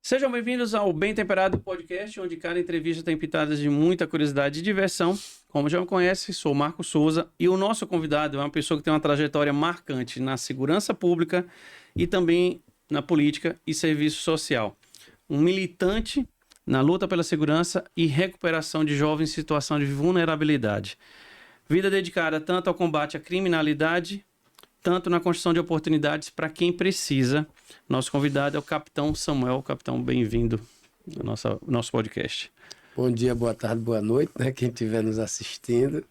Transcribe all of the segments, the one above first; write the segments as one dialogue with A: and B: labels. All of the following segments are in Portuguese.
A: Sejam bem-vindos ao Bem Temperado Podcast, onde cada entrevista tem pitadas de muita curiosidade e diversão. Como já me conhece, sou Marco Souza e o nosso convidado é uma pessoa que tem uma trajetória marcante na segurança pública e também na política e serviço social. Um militante na luta pela segurança e recuperação de jovens em situação de vulnerabilidade. Vida dedicada tanto ao combate à criminalidade, tanto na construção de oportunidades para quem precisa. Nosso convidado é o Capitão Samuel. Capitão, bem-vindo ao nosso podcast.
B: Bom dia, boa tarde, boa noite, né? Quem estiver nos assistindo,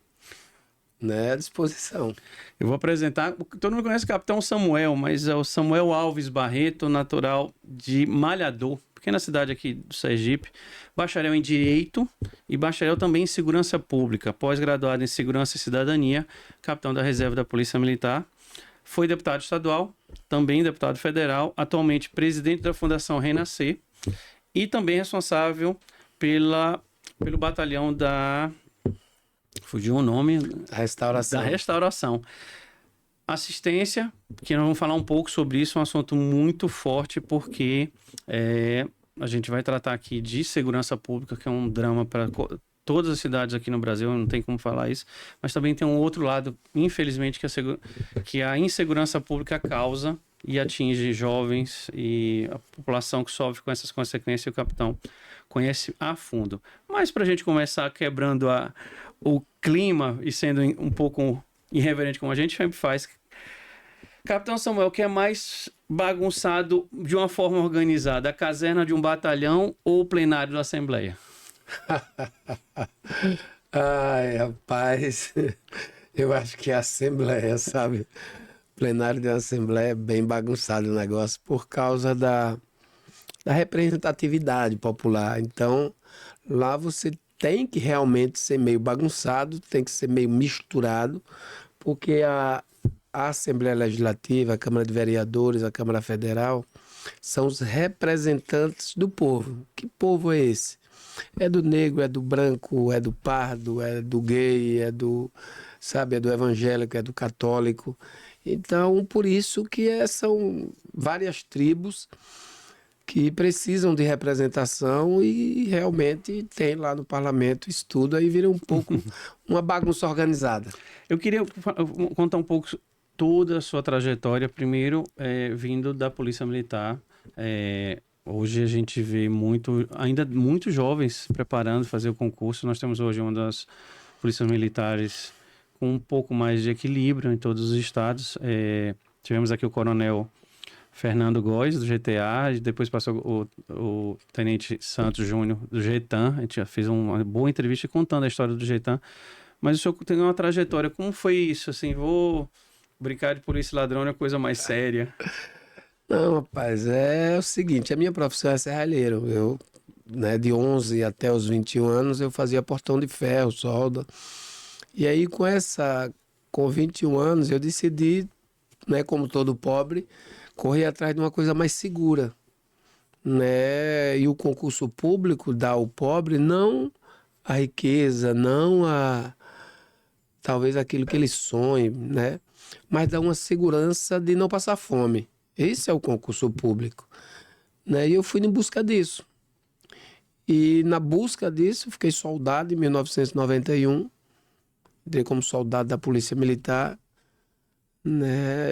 B: né? À disposição.
A: Eu vou apresentar, todo mundo conhece o Capitão Samuel, mas é o Samuel Alves Barreto, natural de Malhador, pequena cidade aqui do Sergipe, bacharel em Direito e bacharel também em Segurança Pública, pós-graduado em Segurança e Cidadania, capitão da Reserva da Polícia Militar. Foi deputado estadual, também deputado federal, atualmente presidente da Fundação Renascer e também responsável pelo batalhão da... Fugiu o nome?
B: Restauração.
A: Da Restauração. Assistência, que nós vamos falar um pouco sobre isso, um assunto muito forte, porque a gente vai tratar aqui de segurança pública, que é um drama para todas as cidades aqui no Brasil, não tem como falar isso, mas também tem um outro lado, infelizmente, que a insegurança pública causa e atinge jovens e a população que sofre com essas consequências, o capitão conhece a fundo. Mas para a gente começar quebrando o clima e sendo um pouco irreverente como a gente sempre faz, Capitão Samuel, o que é mais bagunçado de uma forma organizada, a caserna de um batalhão ou o plenário da Assembleia?
B: Ai, rapaz, eu acho que a Assembleia, sabe? O plenário de uma Assembleia é bem bagunçado o negócio por causa da representatividade popular. Então, lá você tem que realmente ser meio bagunçado, tem que ser meio misturado, porque a Assembleia Legislativa, a Câmara de Vereadores, a Câmara Federal, são os representantes do povo. Que povo é esse? É do negro, é do branco, é do pardo, é do gay, é do evangélico, é do católico. Então, por isso que são várias tribos que precisam de representação e realmente tem lá no parlamento estuda e vira um pouco uma bagunça organizada.
A: Eu queria contar um pouco toda a sua trajetória, primeiro vindo da Polícia Militar. Hoje a gente vê ainda muitos jovens preparando fazer o concurso. Nós temos hoje uma das polícias militares com um pouco mais de equilíbrio em todos os estados. Tivemos aqui o coronel Fernando Góes, do GTA, depois passou o Tenente Santos Júnior, do GETAM. A gente já fez uma boa entrevista contando a história do GETAM. Mas o senhor tem uma trajetória, como foi isso? Assim, vou brincar de polícia e ladrão é uma coisa mais séria.
B: Não, rapaz, é o seguinte, a minha profissão é serralheiro. Eu, de 11 até os 21 anos, eu fazia portão de ferro, solda. E aí, com 21 anos, eu decidi, como todo pobre, correr atrás de uma coisa mais segura. E o concurso público dá ao pobre não a riqueza, não talvez aquilo que ele sonhe, mas dá uma segurança de não passar fome. Esse é o concurso público. E eu fui em busca disso. E na busca disso, fiquei soldado em 1991. Entrei como soldado da Polícia Militar.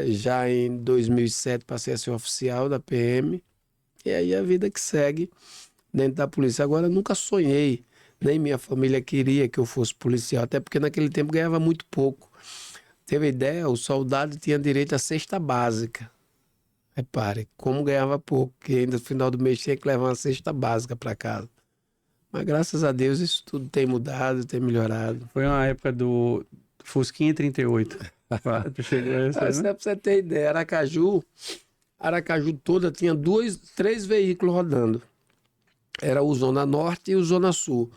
B: Já em 2007 passei a ser oficial da PM. E aí a vida que segue dentro da polícia. Agora, eu nunca sonhei, nem minha família queria que eu fosse policial, até porque naquele tempo ganhava muito pouco. Teve ideia, o soldado tinha direito à cesta básica. Repare, como ganhava pouco, que ainda no final do mês tinha que levar uma cesta básica para casa. Mas graças a Deus isso tudo tem mudado, tem melhorado.
A: Foi uma época do Fusquinha 38.
B: Só para você ter ideia, Aracaju toda tinha 3 veículos rodando. Era o Zona Norte e o Zona Sul.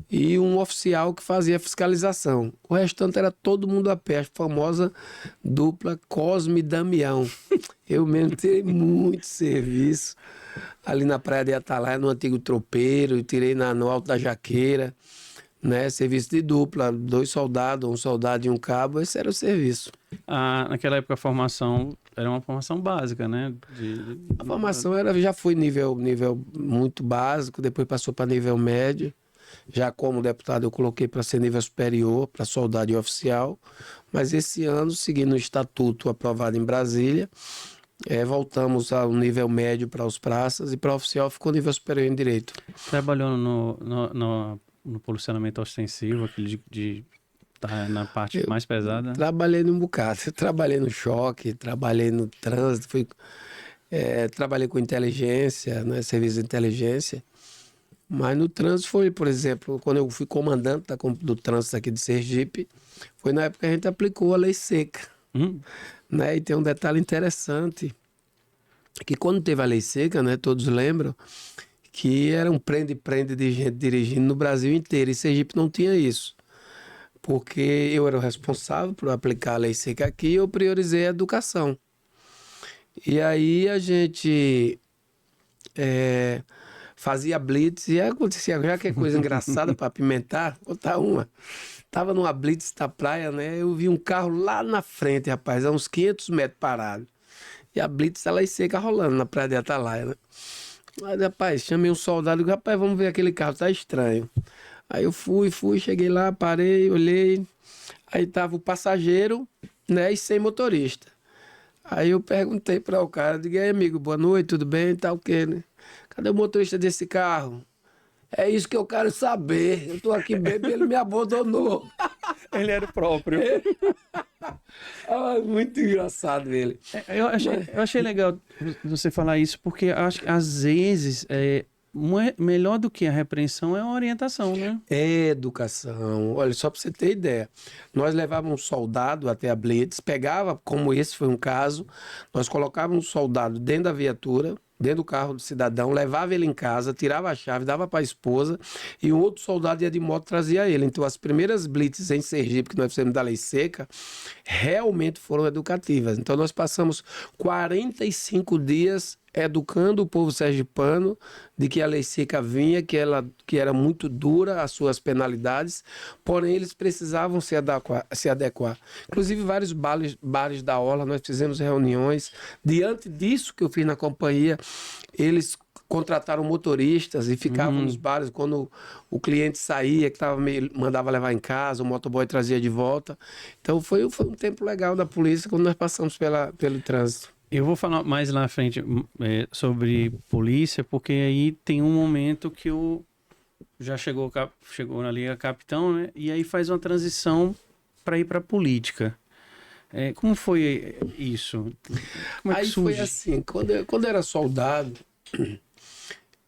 B: E um oficial que fazia fiscalização. O restante era todo mundo a pé, a famosa dupla Cosme e Damião. Eu mesmo tirei muito serviço ali na Praia de Atalaia, no antigo tropeiro, tirei no Alto da Jaqueira, serviço de dupla, 2 soldados, um soldado e um cabo, esse era o serviço.
A: naquela época a formação era uma formação básica, né?
B: A formação já foi nível muito básico, depois passou para nível médio. Já como deputado eu coloquei para ser nível superior, para soldado e oficial. Mas esse ano, seguindo o estatuto aprovado em Brasília, voltamos ao nível médio para os praças e para oficial ficou nível superior em direito.
A: Trabalhou no policiamento ostensivo, aquele de tá na parte mais pesada?
B: Trabalhei num bocado. Eu trabalhei no choque, trabalhei no trânsito, trabalhei com inteligência, né, serviço de inteligência. Mas no trânsito foi, por exemplo, quando eu fui comandante do trânsito aqui de Sergipe, foi na época que a gente aplicou a lei seca. Né? E tem um detalhe interessante, que quando teve a lei seca, né, todos lembram, que era um prende-prende de gente dirigindo no Brasil inteiro, e Sergipe não tinha isso. Porque eu era o responsável por aplicar a lei seca aqui e eu priorizei a educação. E aí a gente fazia blitz e acontecia, já que é coisa engraçada para apimentar, botar uma. Tava numa blitz da praia, né? Eu vi um carro lá na frente, rapaz, a uns 500 metros parado. E a blitz, ela seca rolando na praia de Atalaia, né? Aí, rapaz, chamei um soldado e disse, rapaz, vamos ver aquele carro, tá estranho. Aí eu fui, cheguei lá, parei, olhei. Aí tava o passageiro, né, e sem motorista. Aí eu perguntei para o cara, digo, aí, amigo, boa noite, tudo bem, tá o quê, né? Cadê o motorista desse carro? É isso que eu quero saber. Eu tô aqui bêbado e ele me abandonou.
A: Ele era o próprio.
B: Muito engraçado ele.
A: Eu achei legal você falar isso, porque acho que às vezes melhor do que a repreensão é a orientação, né?
B: É educação. Olha, só para você ter ideia, nós levávamos um soldado até a blitz, pegava, como esse foi um caso, nós colocávamos um soldado dentro da viatura, dentro do carro do cidadão, levava ele em casa, tirava a chave, dava para a esposa e um outro soldado ia de moto e trazia ele. Então as primeiras blitzes em Sergipe que nós fizemos da lei seca realmente foram educativas. Então nós passamos 45 dias educando o povo sergipano de que a lei seca vinha, que era muito dura as suas penalidades, porém eles precisavam se adequar. Inclusive vários bares da orla, nós fizemos reuniões. Diante disso que eu fiz na companhia, eles contrataram motoristas e ficavam nos bares quando o cliente saía, que mandava levar em casa, o motoboy trazia de volta. Então foi um tempo legal da polícia quando nós passamos pelo trânsito.
A: Eu vou falar mais lá na frente sobre polícia, porque aí tem um momento que já chegou ali a capitão, né? E aí faz uma transição para ir para a política. Como foi isso? Como é que surge?
B: Foi assim, quando eu era soldado,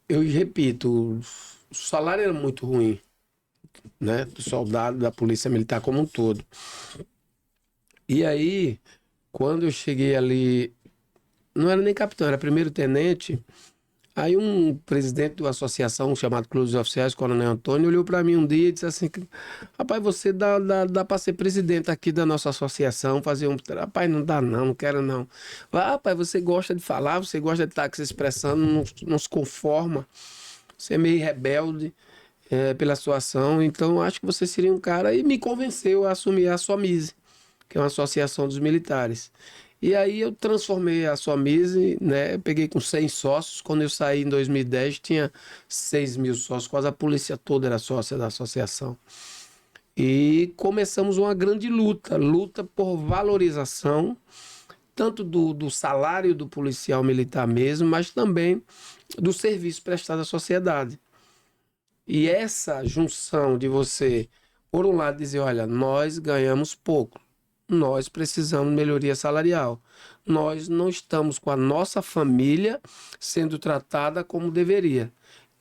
B: eu repito, o salário era muito ruim, né? Do soldado, da polícia militar como um todo. E aí, quando eu cheguei ali, não era nem capitão, era primeiro-tenente. Aí um presidente de uma associação chamada Clube dos Oficiais, Coronel Antônio, olhou para mim um dia e disse assim, rapaz, você dá para ser presidente aqui da nossa associação, fazer um... Rapaz, não dá não quero não. Rapaz, você gosta de falar, você gosta de estar se expressando, não se conforma, você é meio rebelde pela situação, então acho que você seria um cara... E me convenceu a assumir a SOMISE, que é uma associação dos militares. E aí eu transformei a SOMISE, né? Peguei com 100 sócios. Quando eu saí em 2010, tinha 6 mil sócios. Quase a polícia toda era sócia da associação. E começamos uma grande luta por valorização, tanto do salário do policial militar mesmo, mas também do serviço prestado à sociedade. E essa junção de você, por um lado, dizer, olha, nós ganhamos pouco. Nós precisamos de melhoria salarial. Nós não estamos com a nossa família sendo tratada como deveria.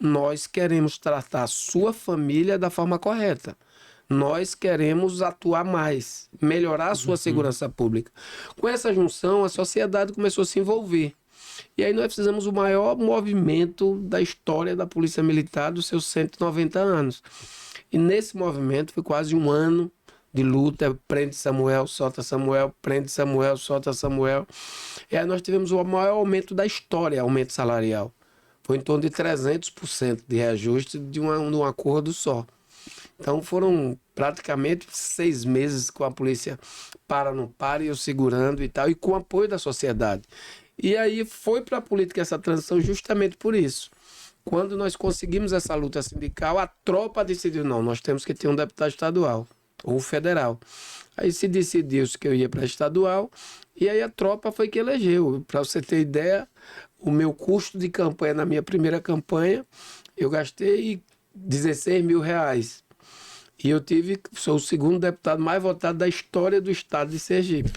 B: Nós queremos tratar a sua família da forma correta. Nós queremos atuar mais, melhorar a sua segurança pública. Com essa junção, a sociedade começou a se envolver. E aí nós fizemos o maior movimento da história da Polícia Militar dos seus 190 anos. E nesse movimento foi quase um ano de luta, prende Samuel, solta Samuel, prende Samuel, solta Samuel. E aí nós tivemos o maior aumento da história, aumento salarial. Foi em torno de 300% de reajuste de um acordo só. Então foram praticamente 6 meses com a polícia para não para e eu segurando e tal, e com o apoio da sociedade. E aí foi para a política essa transição justamente por isso. Quando nós conseguimos essa luta sindical, a tropa decidiu, não, nós temos que ter um deputado estadual ou federal. Aí se decidiu que eu ia para estadual, e aí a tropa foi que elegeu. Para você ter ideia, o meu custo de campanha na minha primeira campanha, eu gastei R$16.000. E eu sou o segundo deputado mais votado da história do estado de Sergipe.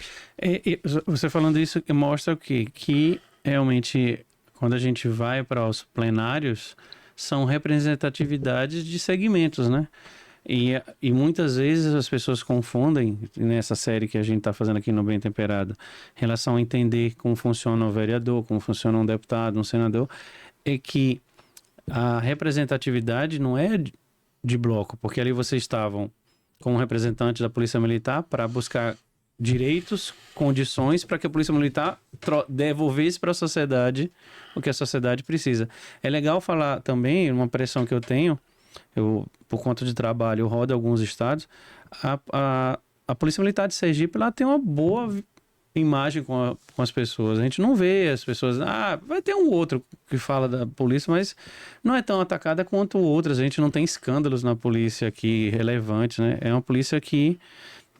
A: Você falando isso mostra o quê? Que realmente, quando a gente vai para os plenários, são representatividades de segmentos, né? E muitas vezes as pessoas confundem, nessa série que a gente está fazendo aqui no Bem Temperado, em relação a entender como funciona um vereador, como funciona um deputado, um senador, é que a representatividade não é de bloco, porque ali vocês estavam como representantes da Polícia Militar para buscar direitos, condições para que a Polícia Militar devolvesse para a sociedade o que a sociedade precisa. É legal falar também, uma pressão que eu tenho, por conta de trabalho, eu rodo alguns estados, a Polícia Militar de Sergipe, ela tem uma boa imagem com as pessoas. A gente não vê as pessoas... vai ter um outro que fala da polícia, mas não é tão atacada quanto outras. A gente não tem escândalos na polícia aqui relevantes, né? É uma polícia que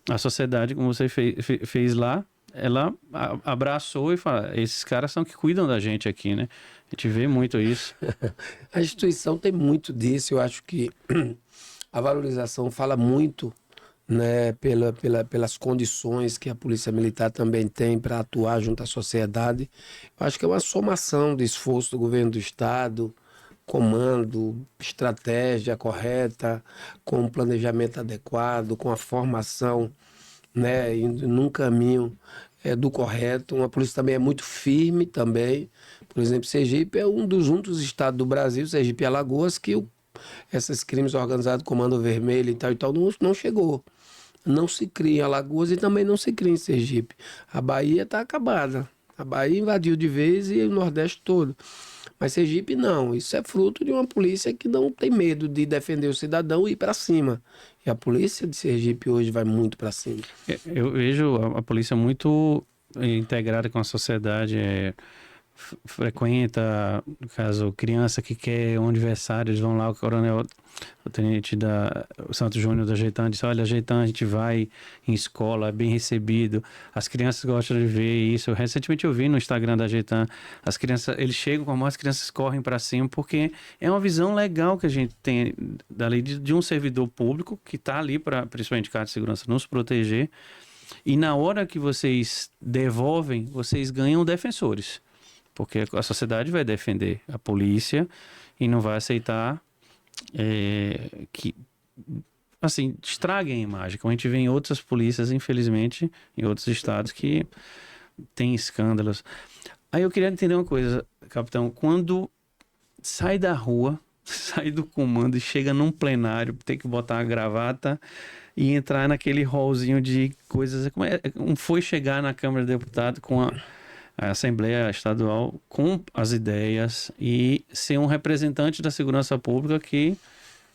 A: a sociedade, como você fez lá, ela abraçou e fala, esses caras são que cuidam da gente aqui, né? A gente vê muito isso.
B: A instituição tem muito disso. Eu acho que a valorização fala muito, né, pelas condições que a Polícia Militar também tem para atuar junto à sociedade. Eu acho que é uma somação de esforço do governo do Estado, comando, estratégia correta, com um planejamento adequado, com a formação, né, indo num caminho do correto. Uma polícia também é muito firme também. Por exemplo, Sergipe é um dos estados do Brasil, Sergipe e Alagoas, que esses crimes organizados, Comando Vermelho e tal, não chegou. Não se cria em Alagoas e também não se cria em Sergipe. A Bahia está acabada. A Bahia invadiu de vez e o Nordeste todo. Mas Sergipe não. Isso é fruto de uma polícia que não tem medo de defender o cidadão e ir para cima. E a polícia de Sergipe hoje vai muito para cima.
A: Eu vejo a polícia muito integrada com a sociedade, frequenta, no caso, criança que quer um aniversário, eles vão lá, o tenente o Santo Júnior da Jeitan disse, olha, Jeitan, a gente vai em escola, é bem recebido, as crianças gostam de ver isso. Recentemente eu vi no Instagram da Jeitan, as crianças, eles chegam com a mão, as crianças correm para cima, porque é uma visão legal que a gente tem da lei de um servidor público que está ali para, principalmente Carta de Segurança, nos proteger, e na hora que vocês devolvem, vocês ganham defensores. Porque a sociedade vai defender a polícia e não vai aceitar que, assim, estraguem a imagem. Como a gente vê em outras polícias, infelizmente, em outros estados que tem escândalos. Aí eu queria entender uma coisa, capitão. Quando sai da rua, sai do comando e chega num plenário, tem que botar a gravata e entrar naquele hallzinho de coisas... Como foi chegar na Câmara de Deputados com a Assembleia Estadual com as ideias e ser um representante da segurança pública que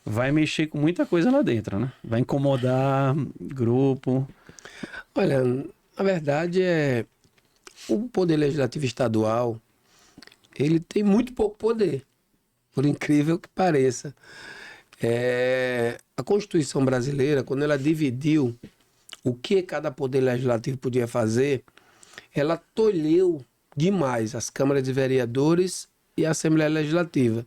A: vai mexer com muita coisa lá dentro, né? Vai incomodar grupo.
B: Olha, na verdade o Poder Legislativo Estadual, ele tem muito pouco poder, por incrível que pareça. A Constituição brasileira, quando ela dividiu o que cada Poder Legislativo podia fazer, ela tolheu demais as câmaras de vereadores e a Assembleia Legislativa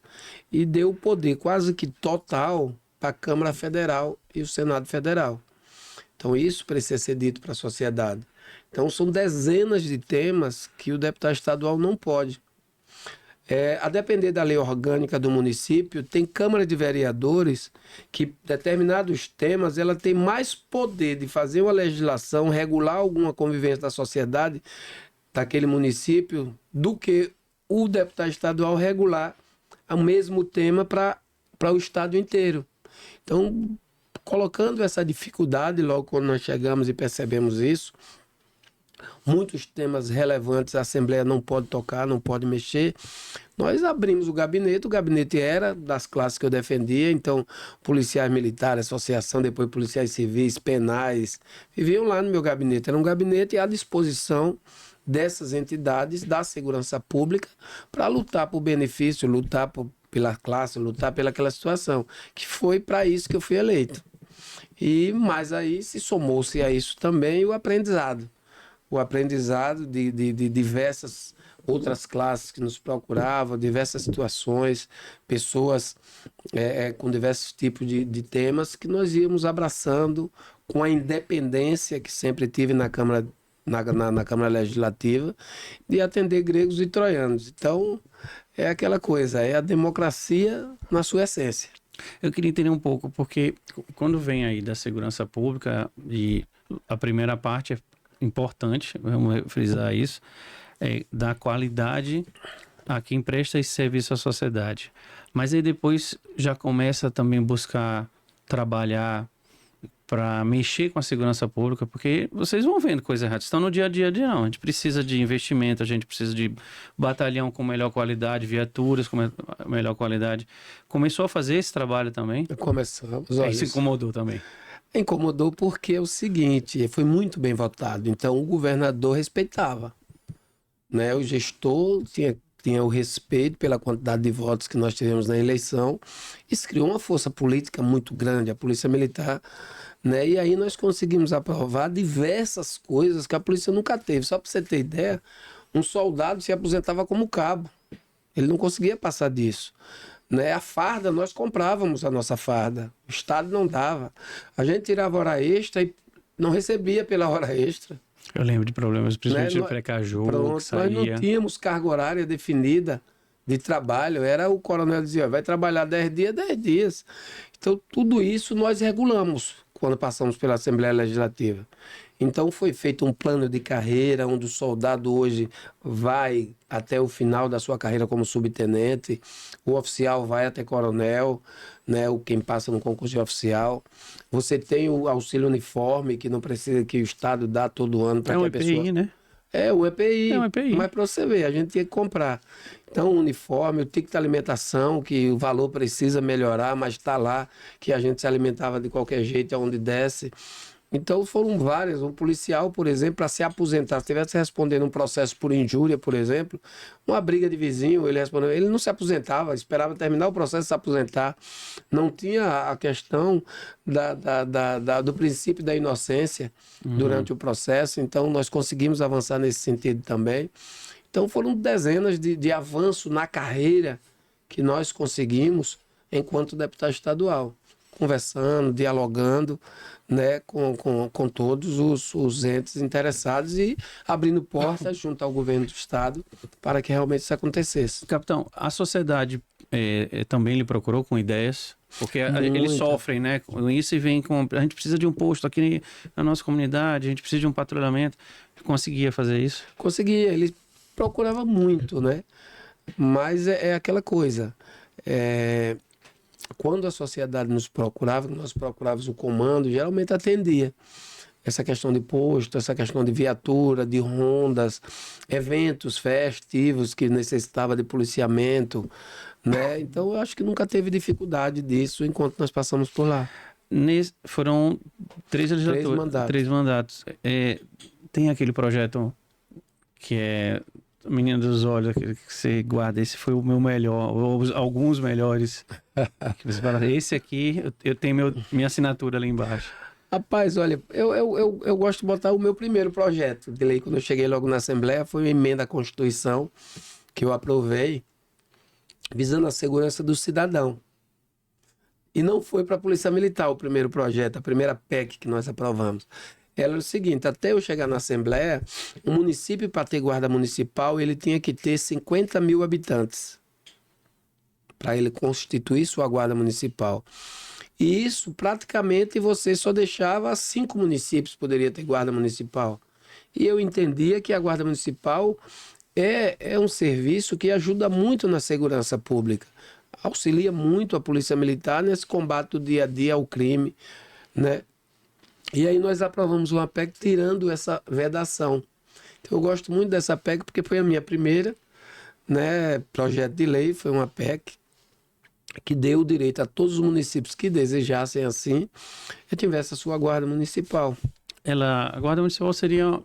B: e deu poder quase que total para a Câmara Federal e o Senado Federal. Então isso precisa ser dito para a sociedade. Então são dezenas de temas que o deputado estadual não pode. A depender da lei orgânica do município, tem Câmara de Vereadores que, determinados temas, ela tem mais poder de fazer uma legislação, regular alguma convivência da sociedade daquele município, do que o deputado estadual regular o mesmo tema para o estado inteiro. Então, colocando essa dificuldade, logo quando nós chegamos e percebemos isso, muitos temas relevantes a Assembleia não pode tocar, não pode mexer. Nós abrimos o gabinete era das classes que eu defendia, então policiais militares, associação, depois policiais civis, penais, viviam lá no meu gabinete. Era um gabinete à disposição dessas entidades da segurança pública para lutar por benefício, lutar pela classe, lutar pelaquela situação, que foi para isso que eu fui eleito. E mais aí somou-se a isso também o aprendizado de diversas outras classes que nos procuravam, diversas situações, pessoas com diversos tipos de temas que nós íamos abraçando com a independência que sempre tive na Câmara, na Câmara Legislativa, de atender gregos e troianos. Então, é aquela coisa, é a democracia na sua essência.
A: Eu queria entender um pouco, porque quando vem aí da segurança pública, e a primeira parte é importante, vamos frisar isso, é da qualidade a quem presta esse serviço à sociedade. Mas aí depois já começa também buscar trabalhar para mexer com a segurança pública, porque vocês vão vendo coisas erradas. Estão no dia a dia, não. A gente precisa de investimento, a gente precisa de batalhão com melhor qualidade, viaturas com melhor qualidade. Começou a fazer esse trabalho também?
B: Começamos.
A: Olha, isso incomodou também?
B: Incomodou porque é o seguinte, foi muito bem votado, então o governador respeitava, né? O gestor tinha o respeito pela quantidade de votos que nós tivemos na eleição. Isso criou uma força política muito grande, a Polícia Militar, né? E aí nós conseguimos aprovar diversas coisas que a polícia nunca teve. Só para você ter ideia, um soldado se aposentava como cabo. Ele não conseguia passar disso, né? A farda, nós comprávamos a nossa farda. O Estado não dava. A gente tirava hora extra e não recebia pela hora extra.
A: Eu lembro de problemas, principalmente no Precaju, que saía.
B: Nós não tínhamos carga horária definida de trabalho. Era o coronel dizia, vai trabalhar 10 dias, 10 dias. Então, tudo isso nós regulamos quando passamos pela Assembleia Legislativa. Então, foi feito um plano de carreira, onde o soldado hoje vai até o final da sua carreira como subtenente, o oficial vai até coronel, né, quem passa no concurso de oficial. Você tem o auxílio uniforme, que não precisa, que o Estado dá todo ano para que a pessoa...
A: EPI, né?
B: O EPI.
A: É um EPI.
B: Mas para você ver, a gente tinha que comprar. Então, o uniforme, o ticket de alimentação, que o valor precisa melhorar, mas está lá, que a gente se alimentava de qualquer jeito, aonde desce. Então, foram várias. Um policial, por exemplo, para se aposentar, se estivesse respondendo um processo por injúria, por exemplo, uma briga de vizinho, ele não se aposentava, esperava terminar o processo e se aposentar. Não tinha a questão do princípio da inocência durante o processo. Então, nós conseguimos avançar nesse sentido também. Então, foram dezenas de avanços na carreira que nós conseguimos enquanto deputado estadual, conversando, dialogando, né, com todos os entes interessados e abrindo portas junto ao governo do Estado para que realmente isso acontecesse.
A: Capitão, a sociedade também lhe procurou com ideias? Porque eles sofrem, né, com isso e vem com... A gente precisa de um posto aqui na nossa comunidade, a gente precisa de um patrulhamento. Conseguia fazer isso?
B: Conseguia, ele procurava muito, né? Mas é aquela coisa... Quando a sociedade nos procurava, nós procurávamos o comando, geralmente atendia. Essa questão de posto, essa questão de viatura, de rondas, eventos festivos que necessitava de policiamento, né? Então, eu acho que nunca teve dificuldade disso enquanto nós passamos por lá.
A: Foram 3 legislaturas, 3 mandatos. Tem aquele projeto que é Menina dos Olhos, que você guarda, esse foi o meu melhor, ou alguns melhores. Que você fala, esse aqui, eu tenho minha assinatura ali embaixo.
B: Rapaz, olha, eu gosto de botar o meu primeiro projeto de lei, quando eu cheguei logo na Assembleia, foi uma emenda à Constituição que eu aprovei, visando a segurança do cidadão. E não foi para a Polícia Militar o primeiro projeto, a primeira PEC que nós aprovamos. Ela era o seguinte, até eu chegar na Assembleia, o município, para ter guarda municipal, ele tinha que ter 50 mil habitantes para ele constituir sua guarda municipal. E isso, praticamente, você só deixava 5 municípios poderia ter guarda municipal. E eu entendia que a guarda municipal é um serviço que ajuda muito na segurança pública. Auxilia muito a Polícia Militar nesse combate do dia a dia ao crime, né? E aí nós aprovamos uma PEC tirando essa vedação. Então, eu gosto muito dessa PEC porque foi a minha primeira, né, projeto de lei, foi uma PEC que deu o direito a todos os municípios que desejassem assim, que tivesse a sua guarda municipal.
A: A guarda municipal seria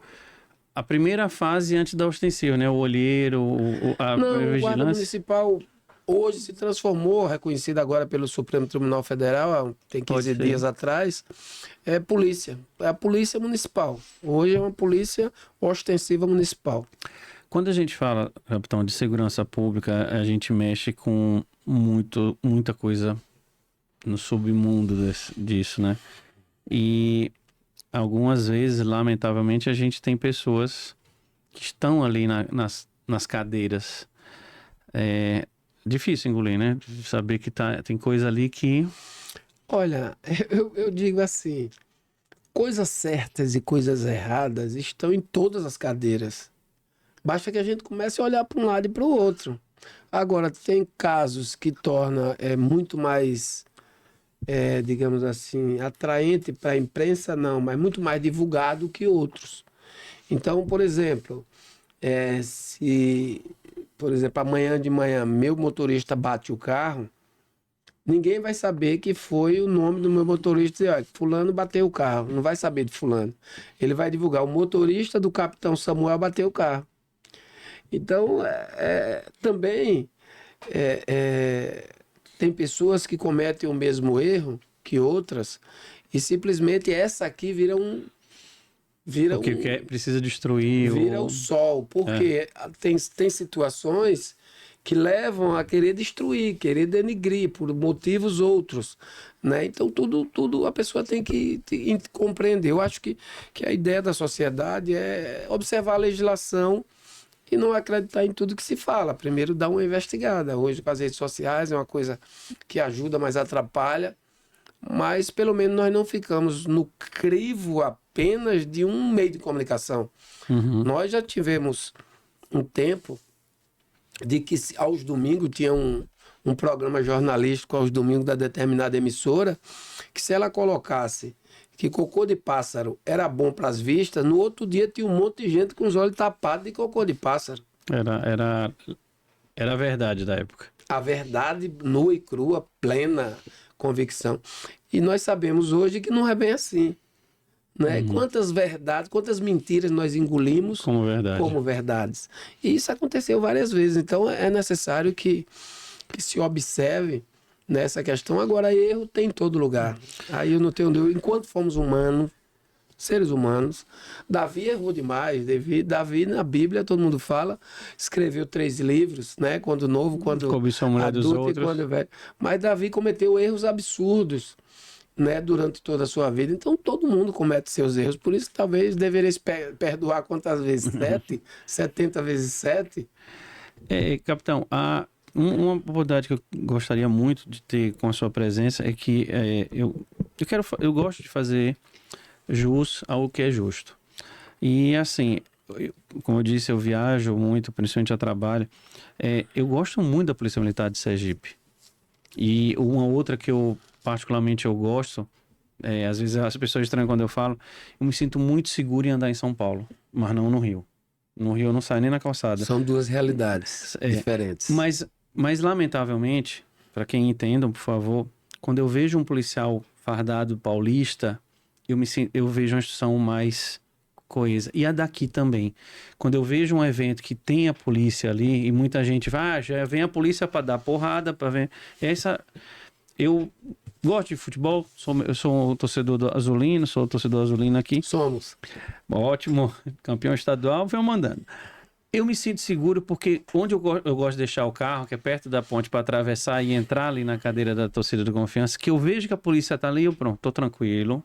A: a primeira fase antes da ostensiva, né? O olheiro, a
B: Não, o guarda
A: vigilância.
B: municipal hoje se transformou, reconhecido agora pelo Supremo Tribunal Federal, tem 15 dias atrás, é polícia. É a polícia municipal. Hoje é uma polícia ostensiva municipal.
A: Quando a gente fala, capitão, de segurança pública, a gente mexe com muita coisa no submundo disso, né? E algumas vezes, lamentavelmente, a gente tem pessoas que estão ali nas cadeiras. É difícil engolir, né? Saber que tem coisa ali que...
B: Olha, eu digo assim, coisas certas e coisas erradas estão em todas as cadeiras. Basta que a gente comece a olhar para um lado e para o outro. Agora, tem casos que torna muito mais, digamos assim, atraente para a imprensa, não, mas muito mais divulgado que outros. Então, por exemplo, se, por exemplo, amanhã de manhã meu motorista bate o carro, ninguém vai saber que foi o nome do meu motorista e dizer, olha, fulano bateu o carro. Não vai saber de fulano. Ele vai divulgar, o motorista do capitão Samuel bateu o carro. Então, também tem pessoas que cometem o mesmo erro que outras e simplesmente essa aqui vira
A: precisa destruir
B: o sol, porque tem situações que levam a querer destruir, querer denigrir por motivos outros, né? Então tudo a pessoa tem que compreender. Eu acho que a ideia da sociedade é observar a legislação e não acreditar em tudo que se fala. Primeiro dar uma investigada. Hoje com as redes sociais é uma coisa que ajuda, mas atrapalha. Mas pelo menos nós não ficamos no crivo apenas de um meio de comunicação.
A: Uhum.
B: Nós já tivemos um tempo de que aos domingos tinha um programa jornalístico aos domingos da determinada emissora, que se ela colocasse que cocô de pássaro era bom para as vistas, no outro dia tinha um monte de gente com os olhos tapados de cocô de pássaro.
A: Era a verdade da época.
B: A verdade nua e crua, plena convicção. E nós sabemos hoje que não é bem assim. Né? Quantas verdades, quantas mentiras nós engolimos como verdades. E isso aconteceu várias vezes. Então é necessário que se observe nessa questão. Agora, erro tem em todo lugar. Aí eu não tenho dúvida. Enquanto fomos humanos, seres humanos, Davi errou demais. Davi, na Bíblia, todo mundo fala, escreveu 3 livros, né? Quando novo, quando adulto e quando velho. Mas Davi cometeu erros absurdos, né? Durante toda a sua vida. Então, todo mundo comete seus erros. Por isso que talvez deveria perdoar quantas vezes? 7? 70 vezes 7?
A: Capitão, uma oportunidade que eu gostaria muito de ter com a sua presença é que eu gosto de fazer jus ao que é justo. E assim, como eu disse, eu viajo muito, principalmente a trabalho. Eu gosto muito da Polícia Militar de Sergipe. E uma outra que eu particularmente gosto, às vezes as pessoas estranham quando eu falo, eu me sinto muito seguro em andar em São Paulo, mas não no Rio. No Rio eu não saio nem na calçada.
B: São 2 realidades diferentes.
A: Mas lamentavelmente, para quem entendam, por favor, quando eu vejo um policial fardado paulista, eu vejo uma instituição mais coesa. E a daqui também. Quando eu vejo um evento que tem a polícia ali, e muita gente vai, já vem a polícia para dar porrada, para ver. Eu gosto de futebol, eu sou um torcedor do Azulino, sou torcedor azulino aqui.
B: Somos.
A: Ótimo, campeão estadual, venho mandando. Eu me sinto seguro porque onde eu gosto de deixar o carro, que é perto da ponte para atravessar e entrar ali na cadeira da torcida do Confiança, que eu vejo que a polícia tá ali, eu pronto, tô tranquilo.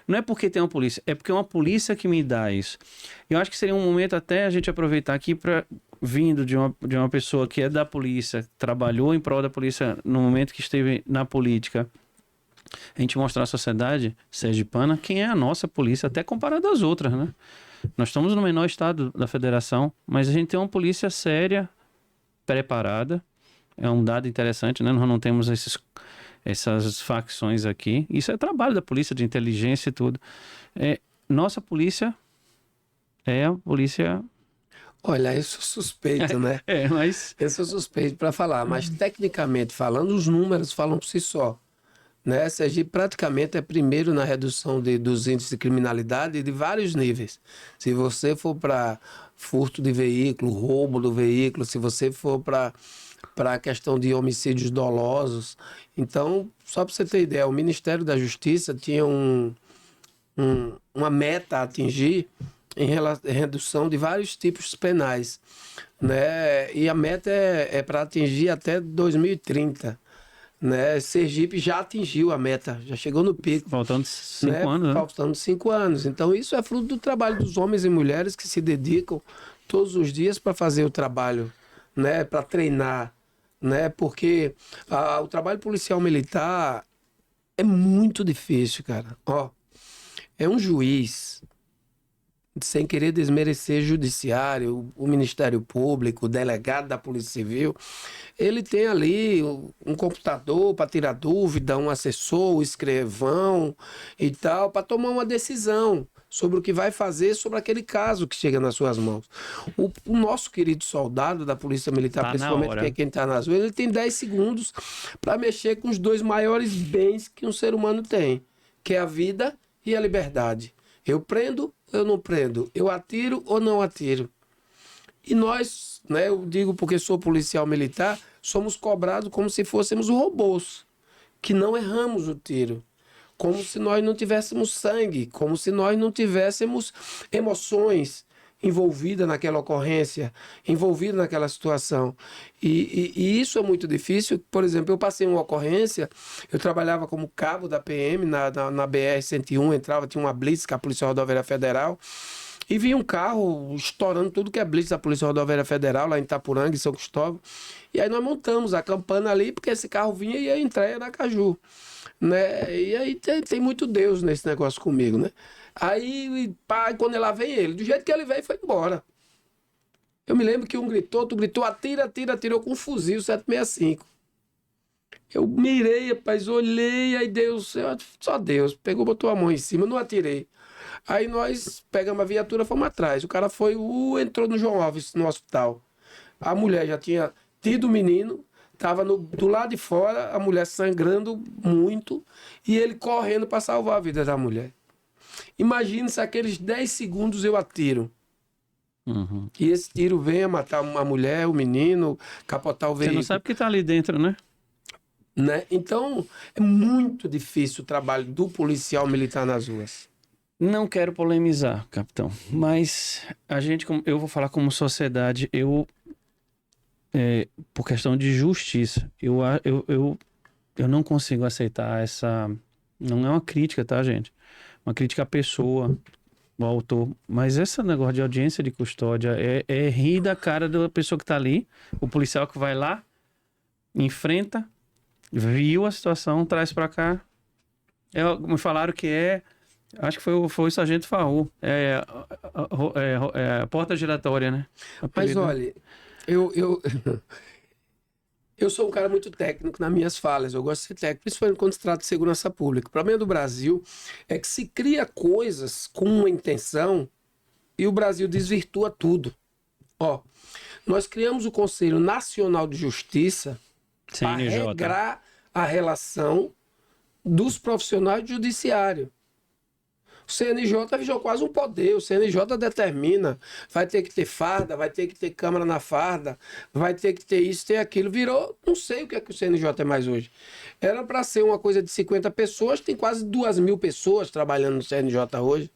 A: Não é porque tem uma polícia, é porque é uma polícia que me dá isso. Eu acho que seria um momento até a gente aproveitar aqui para, vindo de uma pessoa que é da polícia, trabalhou em prol da polícia no momento que esteve na política, a gente mostrar à sociedade sergipana quem é a nossa polícia, até comparado às outras, né? Nós estamos no menor estado da federação, mas a gente tem uma polícia séria, preparada. É um dado interessante, né? Nós não temos essas facções aqui. Isso é trabalho da polícia, de inteligência e tudo. Nossa polícia é a polícia
B: Olha, eu sou suspeito, né?
A: Mas
B: Eu sou suspeito para falar, mas tecnicamente falando, os números falam por si só. Né? Sergipe praticamente é primeiro na redução dos índices de criminalidade de vários níveis. Se você for para furto de veículo, roubo do veículo, se você for para a questão de homicídios dolosos. Então, só para você ter ideia, o Ministério da Justiça tinha uma meta a atingir em redução de vários tipos penais. Né? E a meta é para atingir até 2030. Né? Sergipe já atingiu a meta, já chegou no pico.
A: faltando 5 anos, né?
B: Faltando 5 anos. Então, isso é fruto do trabalho dos homens e mulheres que se dedicam todos os dias para fazer o trabalho, né? Para treinar. Né? Porque o trabalho policial militar é muito difícil, cara. Ó, é um juiz, sem querer desmerecer o judiciário, o Ministério Público, o delegado da Polícia Civil, ele tem ali um computador para tirar dúvida, um assessor, um escrivão e tal, para tomar uma decisão sobre o que vai fazer sobre aquele caso que chega nas suas mãos. O nosso querido soldado da Polícia Militar, principalmente que é quem está nas ruas, ele tem 10 segundos para mexer com os dois maiores bens que um ser humano tem, que é a vida e a liberdade. Eu prendo, eu não prendo. Eu atiro ou não atiro. E nós, né, eu digo porque sou policial militar, somos cobrados como se fôssemos robôs, que não erramos o tiro. Como se nós não tivéssemos sangue, como se nós não tivéssemos emoções envolvidas naquela ocorrência, envolvidas naquela situação. E isso é muito difícil. Por exemplo, eu passei uma ocorrência, eu trabalhava como cabo da PM na BR-101, entrava, tinha uma blitz, que é a Polícia Rodoviária Federal, e vinha um carro estourando tudo que é blitz da Polícia Rodoviária Federal, lá em Itapuranga, em São Cristóvão. E aí nós montamos a campana ali, porque esse carro vinha e ia entrar em Aracaju. Né? E aí tem muito Deus nesse negócio comigo, né? Aí, pá, quando lá vem ele, do jeito que ele veio, foi embora. Eu me lembro que um gritou, outro gritou, atira, atira, atirou com um fuzil 765. Eu mirei, rapaz, olhei, aí Deus, só Deus, pegou, botou a mão em cima, eu não atirei. Aí nós pegamos a viatura, fomos atrás. O cara foi, entrou no João Alves, no hospital. A mulher já tinha tido o menino, estava do lado de fora, a mulher sangrando muito, e ele correndo para salvar a vida da mulher. Imagina se aqueles 10 segundos eu atiro.
A: Uhum.
B: E esse tiro venha matar uma mulher, o menino, capotar o veículo.
A: Você não sabe o que está ali dentro, né?
B: Então, é muito difícil o trabalho do policial militar nas ruas.
A: Não quero polemizar, capitão, mas eu vou falar como sociedade, por questão de justiça, eu não consigo aceitar essa... Não é uma crítica, tá, gente? Uma crítica à pessoa, ao autor. Mas esse negócio de audiência de custódia é rir da cara da pessoa que tá ali, o policial que vai lá, enfrenta, viu a situação, traz pra cá. Me falaram que acho que foi o Sargento Farru. A porta giratória, né?
B: Mas olha, eu sou um cara muito técnico nas minhas falas. Eu gosto de ser técnico, principalmente quando se trata de segurança pública. O problema do Brasil é que se cria coisas com uma intenção e o Brasil desvirtua tudo. Ó, nós criamos o Conselho Nacional de Justiça para regrar a relação dos profissionais do judiciário. O CNJ virou quase um poder, o CNJ determina, vai ter que ter farda, vai ter que ter câmara na farda, vai ter que ter isso, ter aquilo. Virou, não sei o que é que o CNJ é mais hoje. Era para ser uma coisa de 50 pessoas, tem quase 2.000 pessoas trabalhando no CNJ hoje.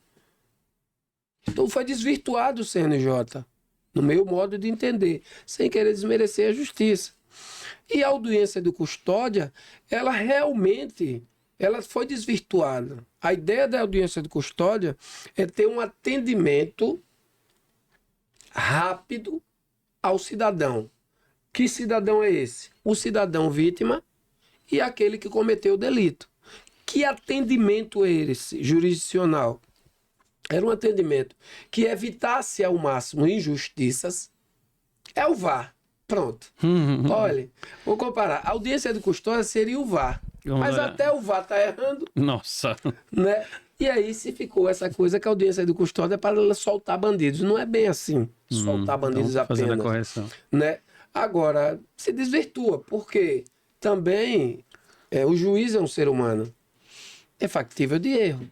B: Então foi desvirtuado o CNJ, no meu modo de entender, sem querer desmerecer a justiça. E a audiência de custódia, ela realmente... ela foi desvirtuada. A ideia da audiência de custódia é ter um atendimento rápido ao cidadão. Que cidadão é esse? O cidadão vítima e aquele que cometeu o delito. Que atendimento é esse, jurisdicional? Era um atendimento que evitasse ao máximo injustiças. É o VAR. Pronto. Olha, vou comparar. A audiência de custódia seria o VAR. Mas até o VAR está errando.
A: Nossa.
B: Né? E aí se ficou essa coisa que a audiência de custódia é para soltar bandidos. Não é bem assim, soltar bandidos
A: então, fazendo a
B: apenas.
A: correção.
B: Né? Agora, se desvirtua, porque também o juiz é um ser humano. É factível de erro.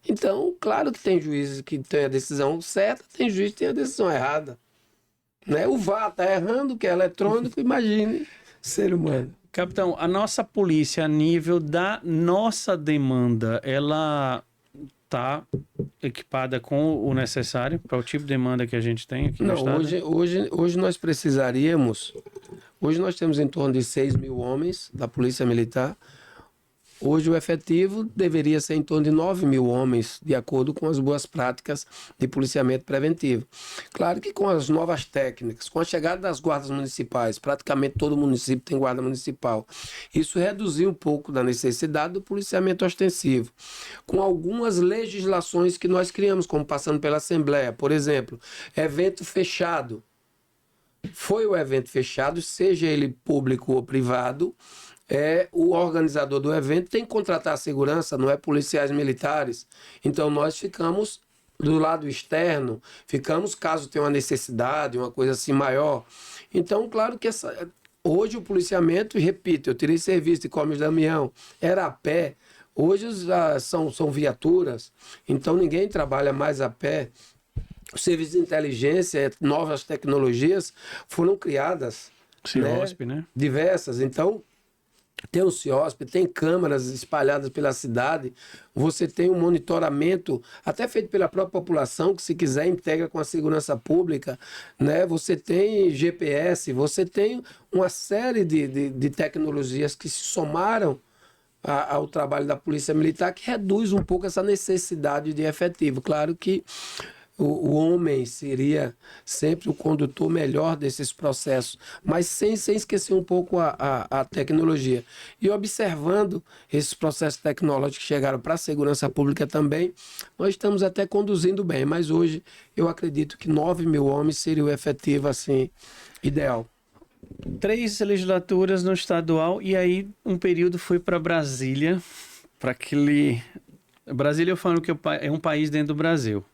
B: Então, claro que tem juízes que têm a decisão certa, tem juiz que tem a decisão errada. Né? O VAR está errando, que é eletrônico, imagine ser humano.
A: Capitão, a nossa polícia, a nível da nossa demanda, ela está equipada com o necessário para o tipo de demanda que a gente tem aqui no
B: Não,
A: estado?
B: hoje nós precisaríamos... Hoje nós temos em torno de 6 mil homens da Polícia Militar. Hoje o efetivo deveria ser em torno de 9 mil homens, de acordo com as boas práticas de policiamento preventivo. Claro que com as novas técnicas, com a chegada das guardas municipais, praticamente todo município tem guarda municipal, isso reduziu um pouco da necessidade do policiamento ostensivo. Com algumas legislações que nós criamos, como passando pela Assembleia, por exemplo, evento fechado. Foi o evento fechado, seja ele público ou privado, o organizador do evento tem que contratar a segurança, não é policiais militares. Então nós ficamos do lado externo, ficamos caso tenha uma necessidade, uma coisa assim maior. Então, claro que hoje o policiamento, repito, eu tirei serviço de Comes Damião, era a pé, hoje são viaturas, então ninguém trabalha mais a pé. O serviço de inteligência, novas tecnologias foram criadas.
A: CIOSP, né?
B: Diversas. Então, tem o CIOSP, tem câmaras espalhadas pela cidade, você tem um monitoramento, até feito pela própria população, que se quiser integra com a segurança pública, né? Você tem GPS, você tem uma série de tecnologias que se somaram ao trabalho da Polícia Militar, que reduz um pouco essa necessidade de efetivo. Claro que o homem seria sempre o condutor melhor desses processos, mas sem esquecer um pouco a tecnologia. E observando esses processos tecnológicos que chegaram para a segurança pública também, nós estamos até conduzindo bem, mas hoje eu acredito que 9 mil homens seria o efetivo assim, ideal.
A: 3 legislaturas no estadual e aí um período foi para Brasília, para aquele... Brasília eu falo que é um país dentro do Brasil.